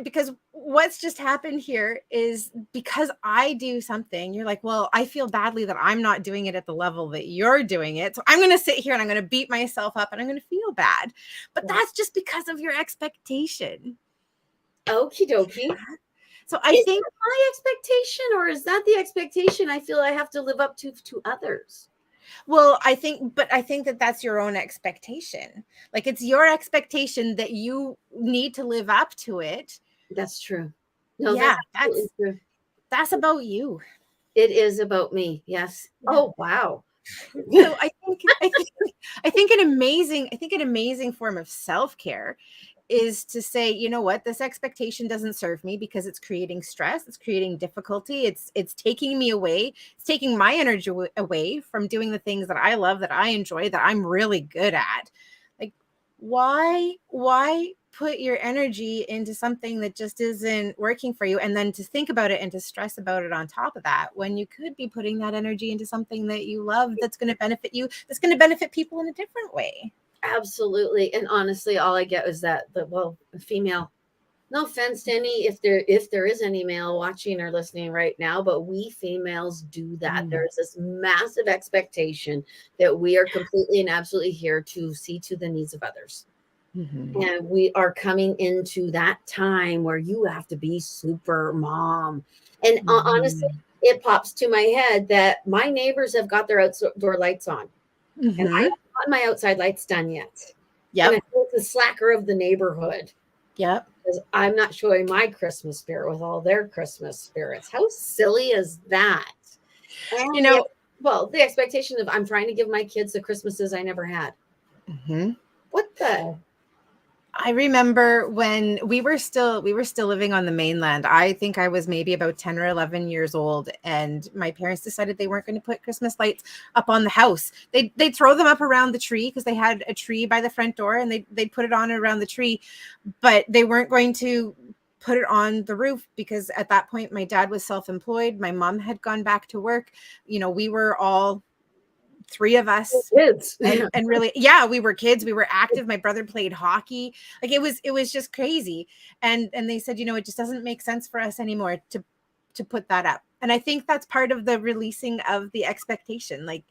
what's just happened here is, because I do something, you're like, well, I feel badly that I'm not doing it at the level that you're doing it. So I'm going to sit here and I'm going to beat myself up and I'm going to feel bad. But that's just because of your expectation. Okie dokie. So I think my expectation, or is that the expectation I feel I have to live up to others? Well, I think that that's your own expectation. Like, it's your expectation that you need to live up to it. That's true. No, yeah, that's about you. It is about me. Yes. Yeah. Oh, wow. So I think an amazing form of self-care is to say, you know what, this expectation doesn't serve me, because it's creating stress, it's creating difficulty, it's taking me away, it's taking my energy away from doing the things that I love, that I enjoy, that I'm really good at. Like, why put your energy into something that just isn't working for you, and then to think about it and to stress about it on top of that, when you could be putting that energy into something that you love, that's going to benefit you, that's going to benefit people in a different way. Absolutely. And honestly, all I get is that female, no offense to any, if there is any male watching or listening right now, but we females do that. There's this massive expectation that we are completely and absolutely here to see to the needs of others. And we are coming into that time where you have to be super mom. And honestly, it pops to my head that my neighbors have got their outdoor lights on. And I haven't gotten my outside lights done yet. Yeah. And I feel like the slacker of the neighborhood. Yep. Because I'm not showing my Christmas spirit with all their Christmas spirits. How silly is that? And the expectation of, I'm trying to give my kids the Christmases I never had. What the? I remember when we were still living on the mainland. I think I was maybe about 10 or 11 years old, and my parents decided they weren't going to put Christmas lights up on the house. They'd throw them up around the tree, because they had a tree by the front door, and they'd put it on around the tree, but they weren't going to put it on the roof, because at that point my dad was self-employed. My mom had gone back to work. We were all three of us kids. And really, we were kids. We were active. My brother played hockey. Like, it was just crazy. And they said, it just doesn't make sense for us anymore to put that up. And I think that's part of the releasing of the expectation. Like,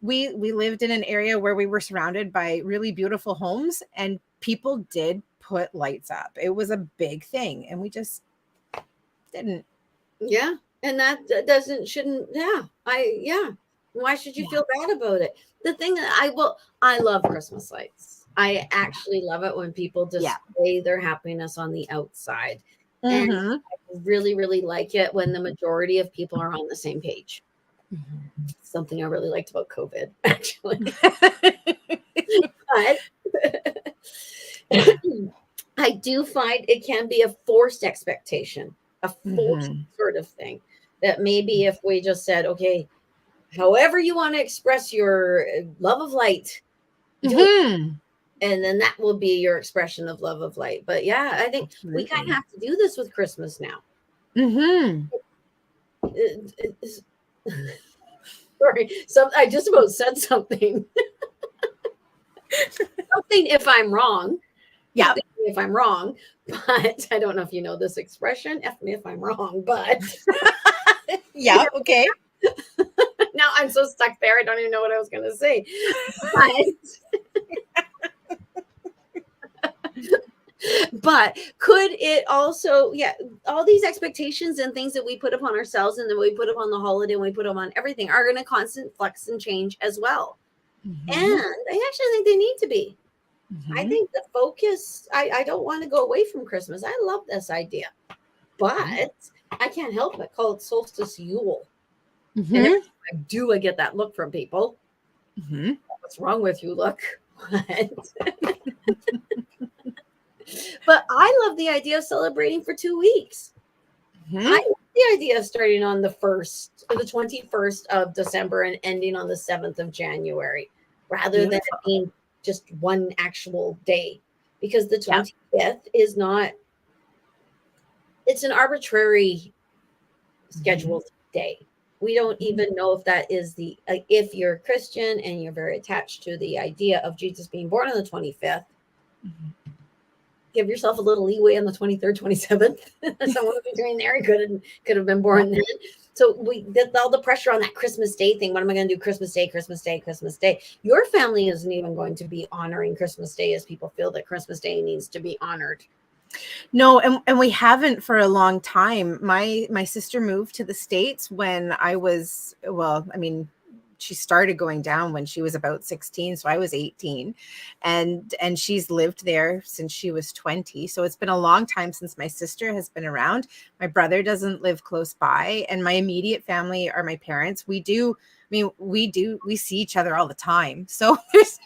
we lived in an area where we were surrounded by really beautiful homes, and people did put lights up. It was a big thing, and we just didn't. Yeah. And that shouldn't. Why should you feel bad about it? The thing that I love Christmas lights. I actually love it when people display their happiness on the outside. And Mm-hmm. I really, really like it when the majority of people are on the same page. Mm-hmm. Something I really liked about COVID, actually. But I do find it can be a forced expectation, a forced Mm-hmm. sort of thing. That maybe if we just said, okay, however you want to express your love of light, do it. Mm-hmm. And then that will be your expression of love of light. But yeah, I think we kind of Absolutely. have to do this with Christmas now. Mm-hmm. Sorry, I just about said something. Something if I'm wrong. Yeah. If I'm wrong, but I don't know if you know this expression. F me if I'm wrong, but Yeah. Okay. now I'm so stuck there. I don't even know what I was going to say. But but could it also, yeah, all these expectations and things that we put upon ourselves and then we put upon the holiday and we put them on everything are going to constant flux and change as well. Mm-hmm. And I actually think they need to be. I Mm-hmm. think the focus, I don't want to go away from Christmas. I love this idea, but I can't help but call it solstice Yule. And every Mm-hmm. time I do, I get that look from people. Mm-hmm. What's wrong with you? Look. But I love the idea of celebrating for 2 weeks. Mm-hmm. I love the idea of starting on the 21st of December and ending on the 7th of January, rather than it Beautiful. being just one actual day. Because the Yep. 25th is not, it's an arbitrary scheduled day. We don't even know if that is if you're a Christian and you're very attached to the idea of Jesus being born on the 25th, Mm-hmm. give yourself a little leeway on the 23rd, 27th. Someone between there could have been born then. So we did all the pressure on that Christmas Day thing. What am I going to do? Christmas Day, Christmas Day, Christmas Day. Your family isn't even going to be honoring Christmas Day as people feel that Christmas Day needs to be honored. No, and we haven't for a long time. My sister moved to the States when I was, well, I mean, she started going down when she was about 16, so I was 18. And she's lived there since she was 20. So it's been a long time since my sister has been around. My brother doesn't live close by, and my immediate family are my parents. We see each other all the time. So there's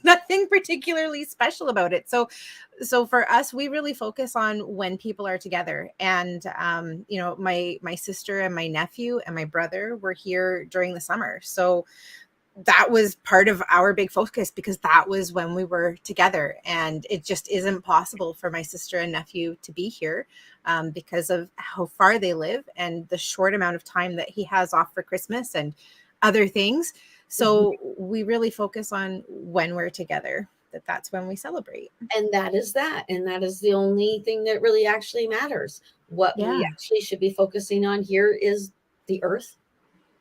nothing particularly special about it. So for us, we really focus on when people are together. And my sister and my nephew and my brother were here during the summer, so that was part of our big focus because that was when we were together. And it just isn't possible for my sister and nephew to be here because of how far they live and the short amount of time that he has off for Christmas and other things. So we really focus on when we're together, that's when we celebrate. And that is that. And that is the only thing that really actually matters. What we actually should be focusing on here is the earth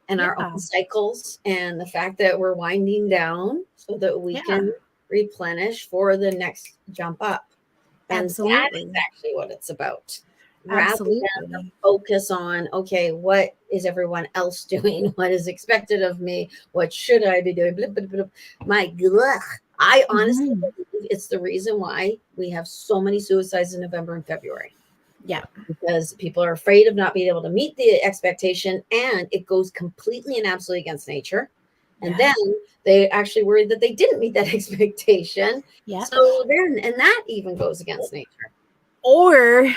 and our own cycles and the fact that we're winding down so that we can replenish for the next jump up. And that is actually what it's about. Rather than the focus on, okay, what is everyone else doing? What is expected of me? What should I be doing? Blah, blah, blah. My God, I honestly believe it's the reason why we have so many suicides in November and February. Yeah. Because people are afraid of not being able to meet the expectation, and it goes completely and absolutely against nature. And then they actually worried that they didn't meet that expectation. Yeah. So then, and that even goes against nature. Or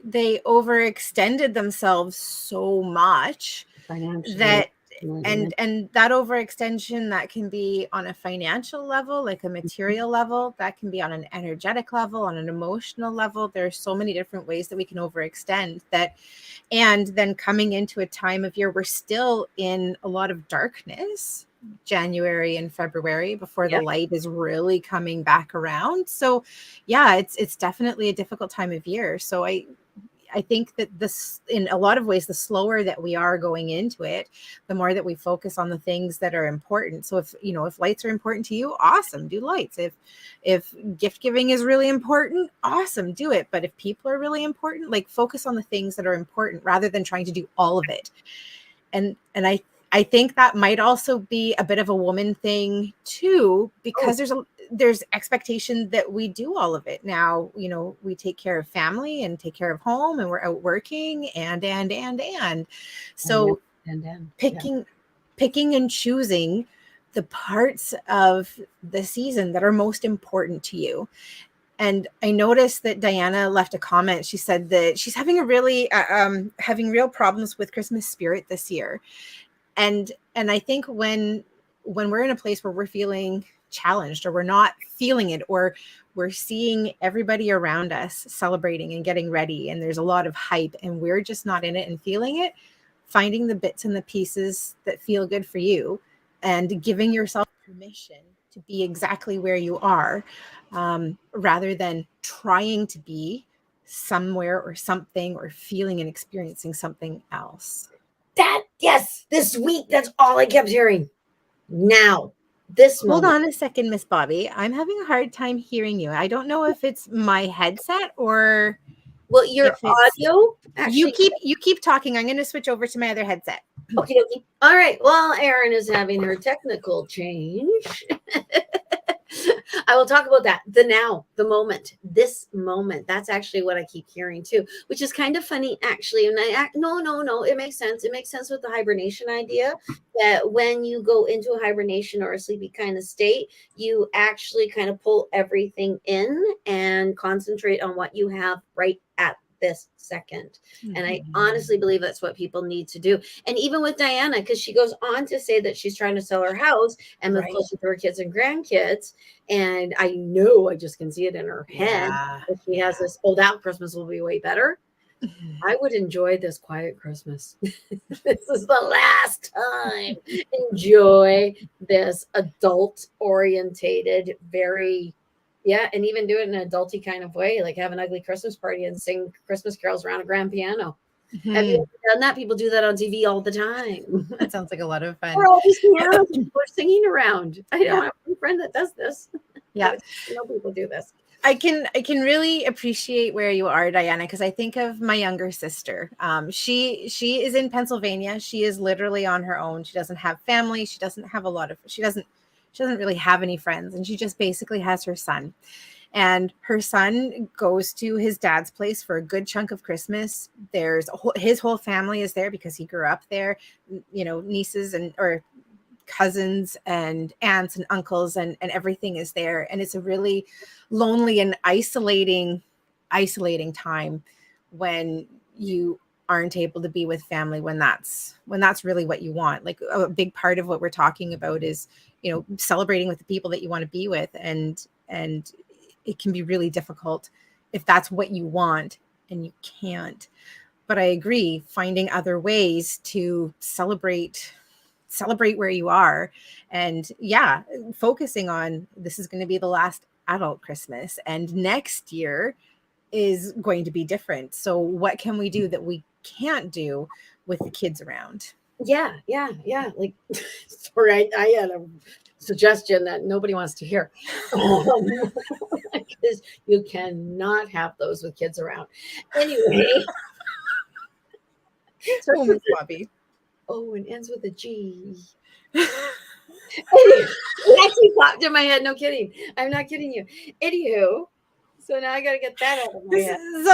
they overextended themselves so much that and that overextension, that can be on a financial level, like a material level, that can be on an energetic level, on an emotional level. There's so many different ways that we can overextend that. And then coming into a time of year, we're still in a lot of darkness, January and February, before the light is really coming back around. So yeah, it's definitely a difficult time of year. So I think that this, in a lot of ways, the slower that we are going into it, the more that we focus on the things that are important. So if lights are important to you, awesome, do lights. If gift giving is really important, awesome, do it. But if people are really important, like, focus on the things that are important rather than trying to do all of it. And I think that might also be a bit of a woman thing too, because there's expectation that we do all of it now. We take care of family and take care of home, and we're out working and so picking and choosing the parts of the season that are most important to you. And I noticed that Diana left a comment. She said that she's having having real problems with Christmas spirit this year. And I think when we're in a place where we're feeling challenged, or we're not feeling it, or we're seeing everybody around us celebrating and getting ready, and there's a lot of hype, and we're just not in it and feeling it, finding the bits and the pieces that feel good for you and giving yourself permission to be exactly where you are, rather than trying to be somewhere or something, or feeling and experiencing something else. Yes, this week, that's all I kept hearing. Now, this moment. Hold on a second, Miss Bobbi. I'm having a hard time hearing you. I don't know if it's my headset or your audio. Actually, you keep talking. I'm going to switch over to my other headset. Okay. All right. Well, Erin is having her technical change. I will talk about that. The moment, this moment. That's actually what I keep hearing too, which is kind of funny, actually. And no, it makes sense. It makes sense with the hibernation idea, that when you go into a hibernation or a sleepy kind of state, you actually kind of pull everything in and concentrate on what you have right at this second. And I honestly believe that's what people need to do. And even with Diana, because she goes on to say that she's trying to sell her house and move closer to her kids and grandkids. And I know, I just can see it in her head. If she has this, that Christmas will be way better. I would enjoy this quiet Christmas. This is the last time. Enjoy this adult orientated, very, and even do it in an adulty kind of way, like have an ugly Christmas party and sing Christmas carols around a grand piano. Have you ever done that? People do that on TV all the time. That sounds like a lot of fun. Or all these pianos people are singing around. I don't have a friend that does this. Yeah, people do this. I can really appreciate where you are, Diana, because I think of my younger sister. She is in Pennsylvania. She is literally on her own. She doesn't have family. She doesn't have she doesn't really have any friends, and she just basically has her son. And her son goes to his dad's place for a good chunk of Christmas. His whole family is there because he grew up there. Nieces or cousins and aunts and uncles and everything is there. And it's a really lonely and isolating time when you aren't able to be with family, when that's really what you want. Like, a big part of what we're talking about is, celebrating with the people that you want to be with. And it can be really difficult if that's what you want and you can't. But I agree, finding other ways to celebrate where you are, and focusing on, this is going to be the last adult Christmas, and next year is going to be different. So what can we do that we can't do with the kids around? Yeah. Like, sorry, I had a suggestion that nobody wants to hear. Because you cannot have those with kids around. Anyway. So, Miss Bobbi. Oh, and ends with a G. It actually popped in my head. No kidding. I'm not kidding you. Anywho, so now I got to get that out of my head. So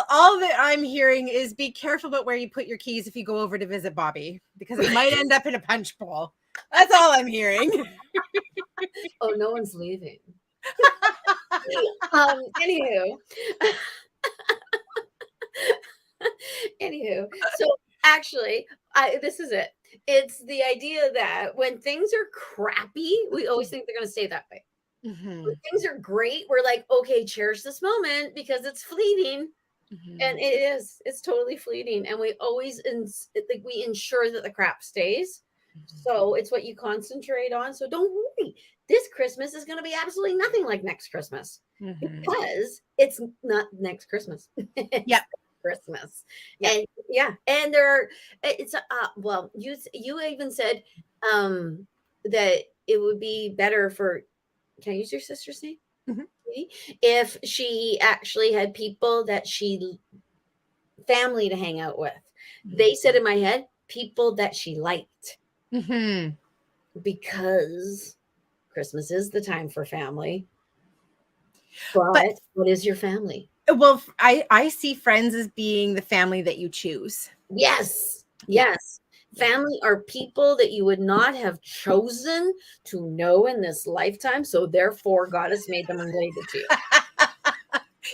all that I'm hearing is, be careful about where you put your keys if you go over to visit Bobbi, because it might end up in a punch bowl. That's all I'm hearing. Oh, no one's leaving. Anywho, so actually, this is it. It's the idea that when things are crappy, we always think they're going to stay that way. When things are great, we're like, okay, cherish this moment because it's fleeting. And it's totally fleeting. And we always we ensure that the crap stays. So it's what you concentrate on. So don't worry. This Christmas is going to be absolutely nothing like next Christmas, because it's not next Christmas. Yep. Christmas. And and it's well, you even said that it would be better for, can I use your sister's name? If she actually had people that family to hang out with. They said in my head, people that she liked. Because Christmas is the time for family. But what is your family? Well, I see friends as being the family that you choose. Yes. Yes. Family are people that you would not have chosen to know in this lifetime. So therefore, God has made them related to you.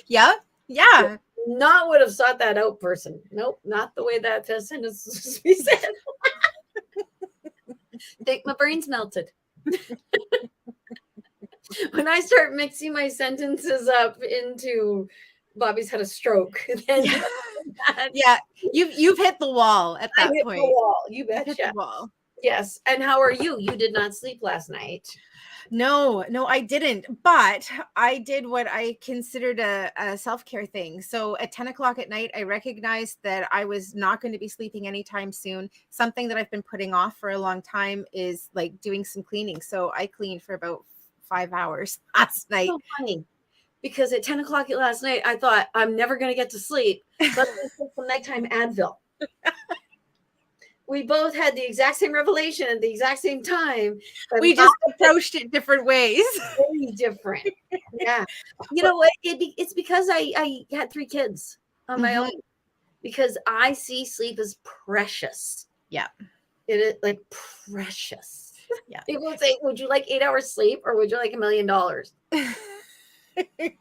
Yeah. Yeah. Not would have sought that out person. Nope, not the way that sentence is to be said. Think my brain's melted. When I start mixing my sentences up into Bobbi's had a stroke, then yeah, you've hit the wall at that point. The wall. You betcha. Hit the wall. Yes. And how are you? You did not sleep last night. No, I didn't. But I did what I considered a self-care thing. So at 10 o'clock at night, I recognized that I was not going to be sleeping anytime soon. Something that I've been putting off for a long time is like doing some cleaning. So I cleaned for about 5 hours last night. So funny. Because at 10 o'clock last night, I thought I'm never going to get to sleep. But I took some nighttime Advil. We both had the exact same revelation at the exact same time. We just approached it different ways. Very different. Yeah. You know what? It's because I had 3 kids on my own. Because I see sleep as precious. Yeah. It is like precious. Yeah. People would say, would you like 8 hours sleep or would you like $1 million? I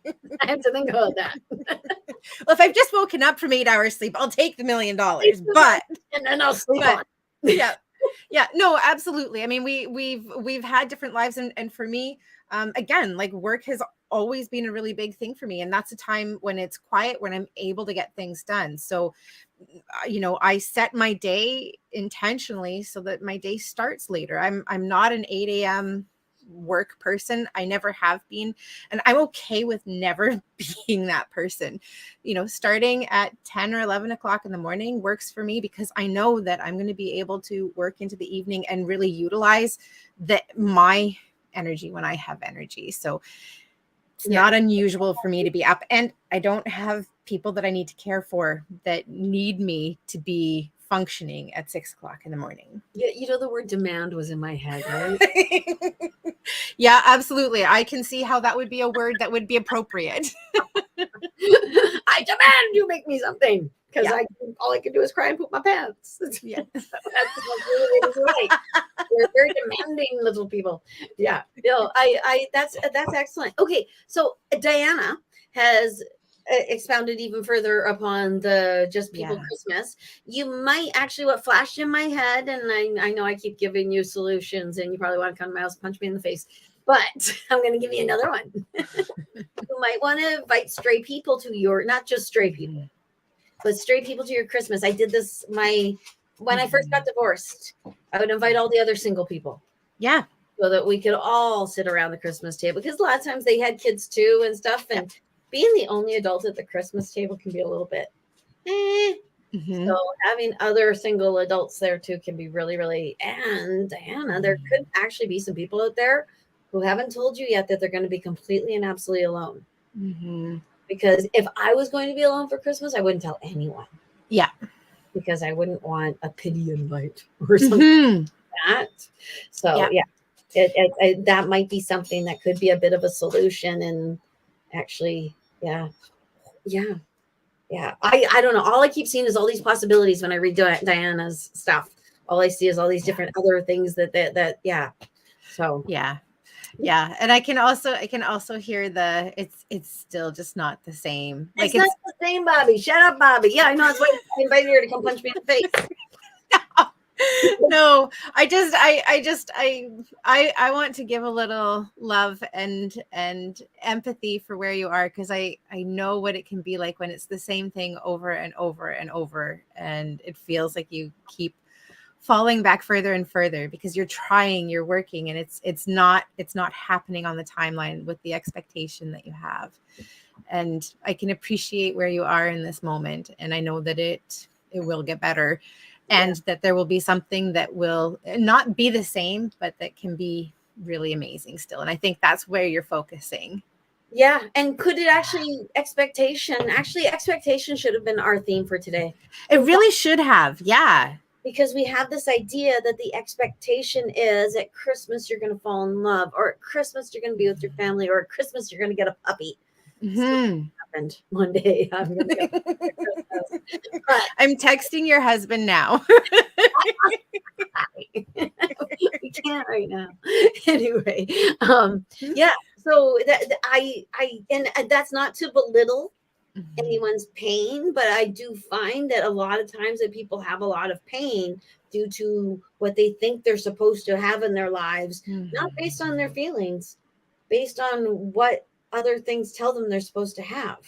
have to think about that. Well, if I've just woken up from 8 hours sleep, I'll take the $1 million, but and then I'll sleep on. Yeah. No, absolutely. I mean, we've had different lives, and for me, again, like work has always been a really big thing for me, and that's a time when it's quiet, when I'm able to get things done. So, I set my day intentionally so that my day starts later. I'm not an 8 a.m. work person. I never have been, and I'm okay with never being that person. Starting at 10 or 11 o'clock in the morning works for me because I know that I'm going to be able to work into the evening and really utilize my energy when I have energy. So it's not unusual for me to be up, and I don't have people that I need to care for that need me to be functioning at 6 o'clock in the morning. Yeah, the word demand was in my head, right? Yeah, absolutely. I can see how that would be a word that would be appropriate. I demand you make me something because all I can do is cry and poop my pants. Yeah, that's really right. We're very demanding little people. Yeah, that's excellent. Okay, so Diana has expounded even further upon the just people Christmas. You might actually, what flashed in my head, and I know I keep giving you solutions and you probably want to come to my house and punch me in the face, but I'm going to give you another one. You might want to invite stray people to not just stray people, but stray people to your Christmas. I did this when I first got divorced. I would invite all the other single people. Yeah. So that we could all sit around the Christmas table, because a lot of times they had kids too and stuff, and being the only adult at the Christmas table can be a little bit So having other single adults there too can be really, really, and Diana, there could actually be some people out there who haven't told you yet that they're going to be completely and absolutely alone. Because if I was going to be alone for Christmas, I wouldn't tell anyone. Yeah. Because I wouldn't want a pity invite or something like that. So that might be something that could be a bit of a solution. And actually, I don't know. All I keep seeing is all these possibilities when I read Diana's stuff. All I see is all these different other things that. So yeah, and I can also hear it's still just not the same. Like it's not the same, Bobbi. Shut up, Bobbi. Yeah, I know. It's why I invited her to come punch me in the face. No, I want to give a little love and empathy for where you are, because I know what it can be like when it's the same thing over and over and over, and it feels like you keep falling back further and further because you're trying, you're working, and it's not happening on the timeline with the expectation that you have. And I can appreciate where you are in this moment, and I know that it will get better. And that there will be something that will not be the same, but that can be really amazing still. And I think that's where you're focusing. Yeah. And could it expectation should have been our theme for today. It really should have. Yeah. because we have this idea that the expectation is at Christmas you're going to fall in love, or at Christmas you're going to be with your family, or at Christmas you're going to get a puppy. Mm-hmm. Happened one day. I'm going to get a puppy at Christmas. But I'm texting your husband now. we can't right now. Anyway, yeah. So and that's not to belittle anyone's pain, but I do find that a lot of times that people have a lot of pain due to what they think they're supposed to have in their lives, not based on their feelings, based on what other things tell them they're supposed to have.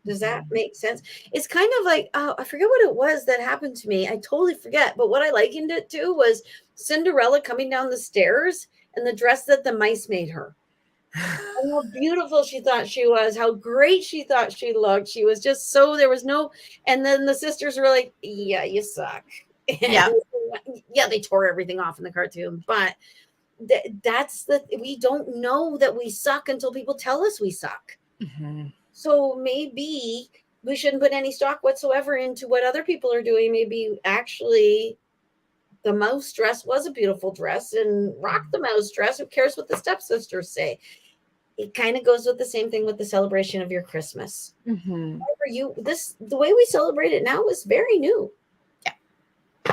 Does that make sense? It's kind of like, I forget what it was that happened to me. I totally forget. But what I likened it to was Cinderella coming down the stairs and the dress that the mice made her. And how beautiful she thought she was, how great she thought she looked. She was just so, there was no, and then the sisters were like, yeah, you suck. Yeah. Yeah, they tore everything off in the cartoon. But we don't know that we suck until people tell us we suck. Mm-hmm. So maybe we shouldn't put any stock whatsoever into what other people are doing. Maybe actually the mouse dress was a beautiful dress, and rock the mouse dress. Who cares what the stepsisters say? It kind of goes with the same thing with the celebration of your Christmas. Mm-hmm. The way we celebrate it now is very new. Yeah.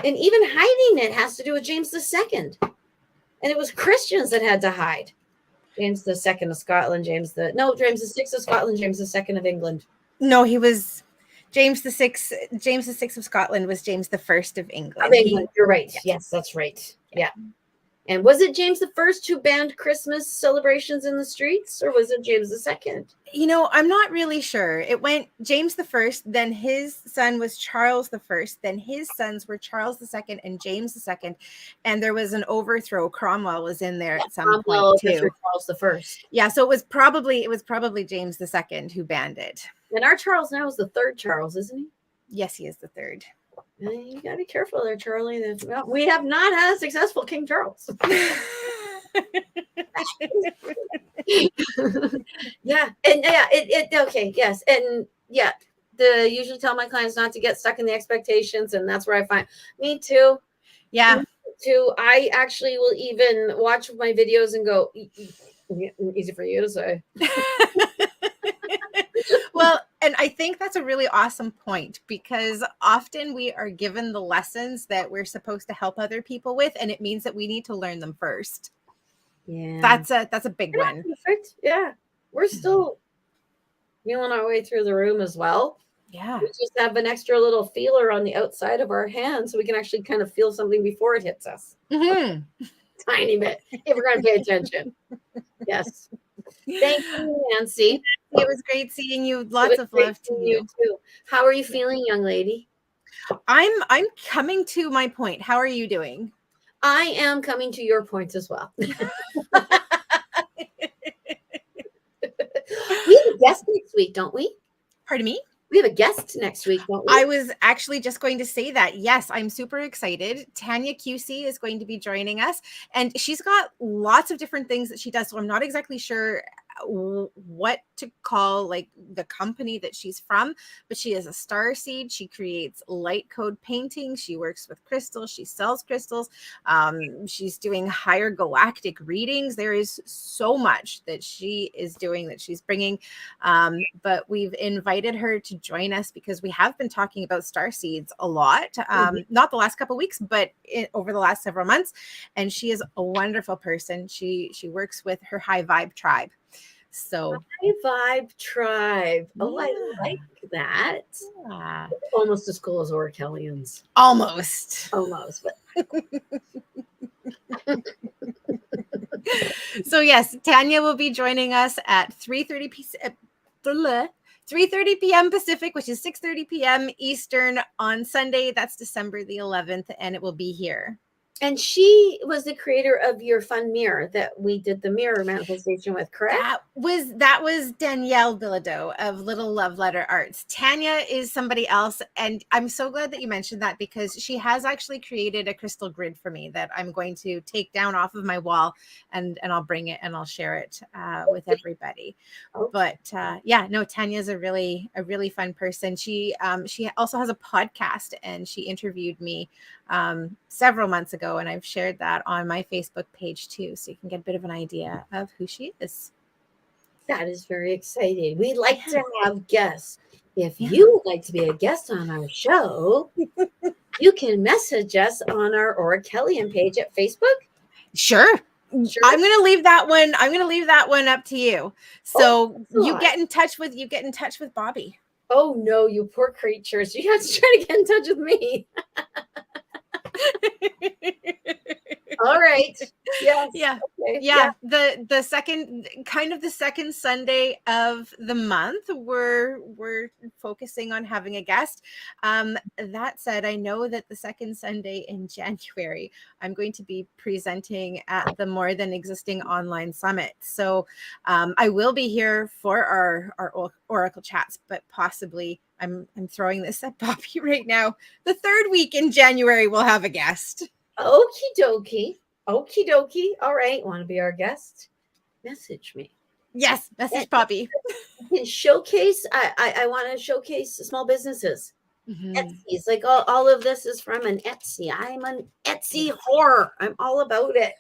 And even hiding it has to do with James II. And it was Christians that had to hide. James II of Scotland, James VI of Scotland, James II of England. No, he was James VI. James VI of Scotland was James I of England. Of England, you're right. Yeah. Yes, that's right. Yeah. And was it James I who banned Christmas celebrations in the streets, or was it James II? You know, I'm not really sure. It went James I, then his son was Charles I, then his sons were Charles II and James II, and there was an overthrow. Cromwell was in there at some point too. Charles I. Yeah, so it was probably James II who banned it. And our Charles now is the third Charles, isn't he? Yes, he is the third. You gotta be careful there, Charlie. We have not had a successful King Charles. Yeah, and okay, yes, and yeah. Usually tell my clients not to get stuck in the expectations, and that's where I find me too. Yeah, me too. I actually will even watch my videos and go, easy for you to say. Well, and I think that's a really awesome point, because often we are given the lessons that we're supposed to help other people with, and it means that we need to learn them first. Yeah, that's a big one. Perfect. Yeah, we're still feeling our way through the room as well. Yeah, we just have an extra little feeler on the outside of our hand, so we can actually kind of feel something before it hits us. Mm-hmm. Tiny bit, if we're going to pay attention. Yes. Thank you, Nancy. It was great seeing you. Lots of love to you too. How are you feeling, young lady? I'm coming to my point. How are you doing? I am coming to your point as well. We have a guest next week, don't we? Pardon me? We have a guest next week, don't we? I was actually just going to say that. Yes, I'm super excited. Tanya QC is going to be joining us, and she's got lots of different things that she does. So I'm not exactly sure what to call like the company that she's from, but she is a starseed. She creates light code paintings. She works with crystals. She sells crystals. She's doing higher galactic readings. There is so much that she is doing, that she's bringing, but we've invited her to join us because we have been talking about starseeds a lot, not the last couple of weeks, but over the last several months. And she is a wonderful person. She works with her high vibe tribe. So high vibe tribe. Oh, yeah. I like that. Yeah. Almost as cool as Orkellians. Almost, but so yes, Tanya will be joining us at 3:30 p.m. Pacific, which is 6:30 p.m. Eastern on Sunday. That's December the 11th, and it will be here. And she was the creator of your fun mirror that we did the mirror manifestation with, correct? That was Danielle Bilodeau of Little Love Letter Arts. Tanya is somebody else, and I'm so glad that you mentioned that, because she has actually created a crystal grid for me that I'm going to take down off of my wall, and I'll bring it and I'll share it with everybody. Okay. But yeah, no, Tanya's a really fun person. She also has a podcast, and she interviewed me several months ago, and I've shared that on my Facebook page too, so you can get a bit of an idea of who she is. That is very exciting. We like to have guests. If you would like to be a guest on our show, you can message us on our Orachellian page at Facebook. Sure. I'm going to leave that one. I'm going to leave that one up to you. So you get in touch with Bobbi. Oh no, you poor creatures. You have to try to get in touch with me. All right. Yes. Yeah. Okay. Yeah. The second Sunday of the month, we're focusing on having a guest. That said, I know that the second Sunday in January, I'm going to be presenting at the More Than Existing Online Summit. So I will be here for our Oracle chats, but possibly I'm throwing this at Bobbi right now. The third week in January, we'll have a guest. Okie dokie. Okie dokie. All right. Want to be our guest? Message me. Yes, message Bobbi. Showcase. I want to showcase small businesses. Etsy's like all of this is from an Etsy. I'm an Etsy whore. I'm all about it.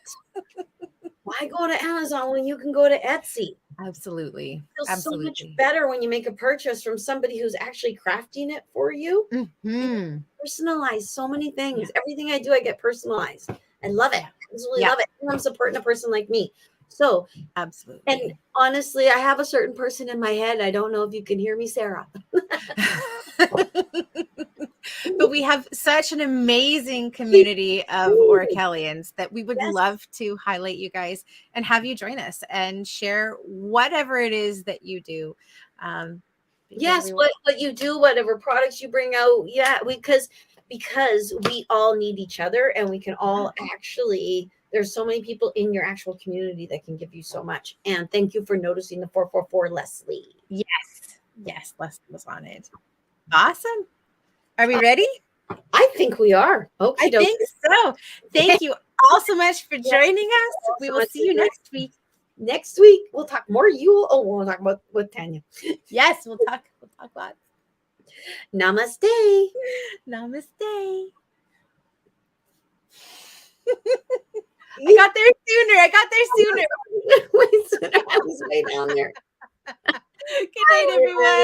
Why go to Amazon when you can go to Etsy? Absolutely. It feels so much better when you make a purchase from somebody who's actually crafting it for you. Personalized so many things. Everything I do, I get personalized. I love it. I absolutely love it. And I'm supporting a person like me. So absolutely. And honestly, I have a certain person in my head. I don't know if you can hear me, Sarah. But we have such an amazing community of Orachellians that we would love to highlight you guys and have you join us and share whatever it is that you do. Yes, what you do, whatever products you bring out. Yeah, because we all need each other, and we can all actually. There's so many people in your actual community that can give you so much. And thank you for noticing the 444 Leslie. Yes, Leslie was on it. Awesome. Are we ready? I think we are. Okay, I think so. Thank you all so much for joining us. We will see you next week. Next week we'll talk more. We'll talk about with Tanya. Yes, we'll talk lots. Namaste. Namaste. I got there sooner. Way sooner. I was way down there. Good night, everyone.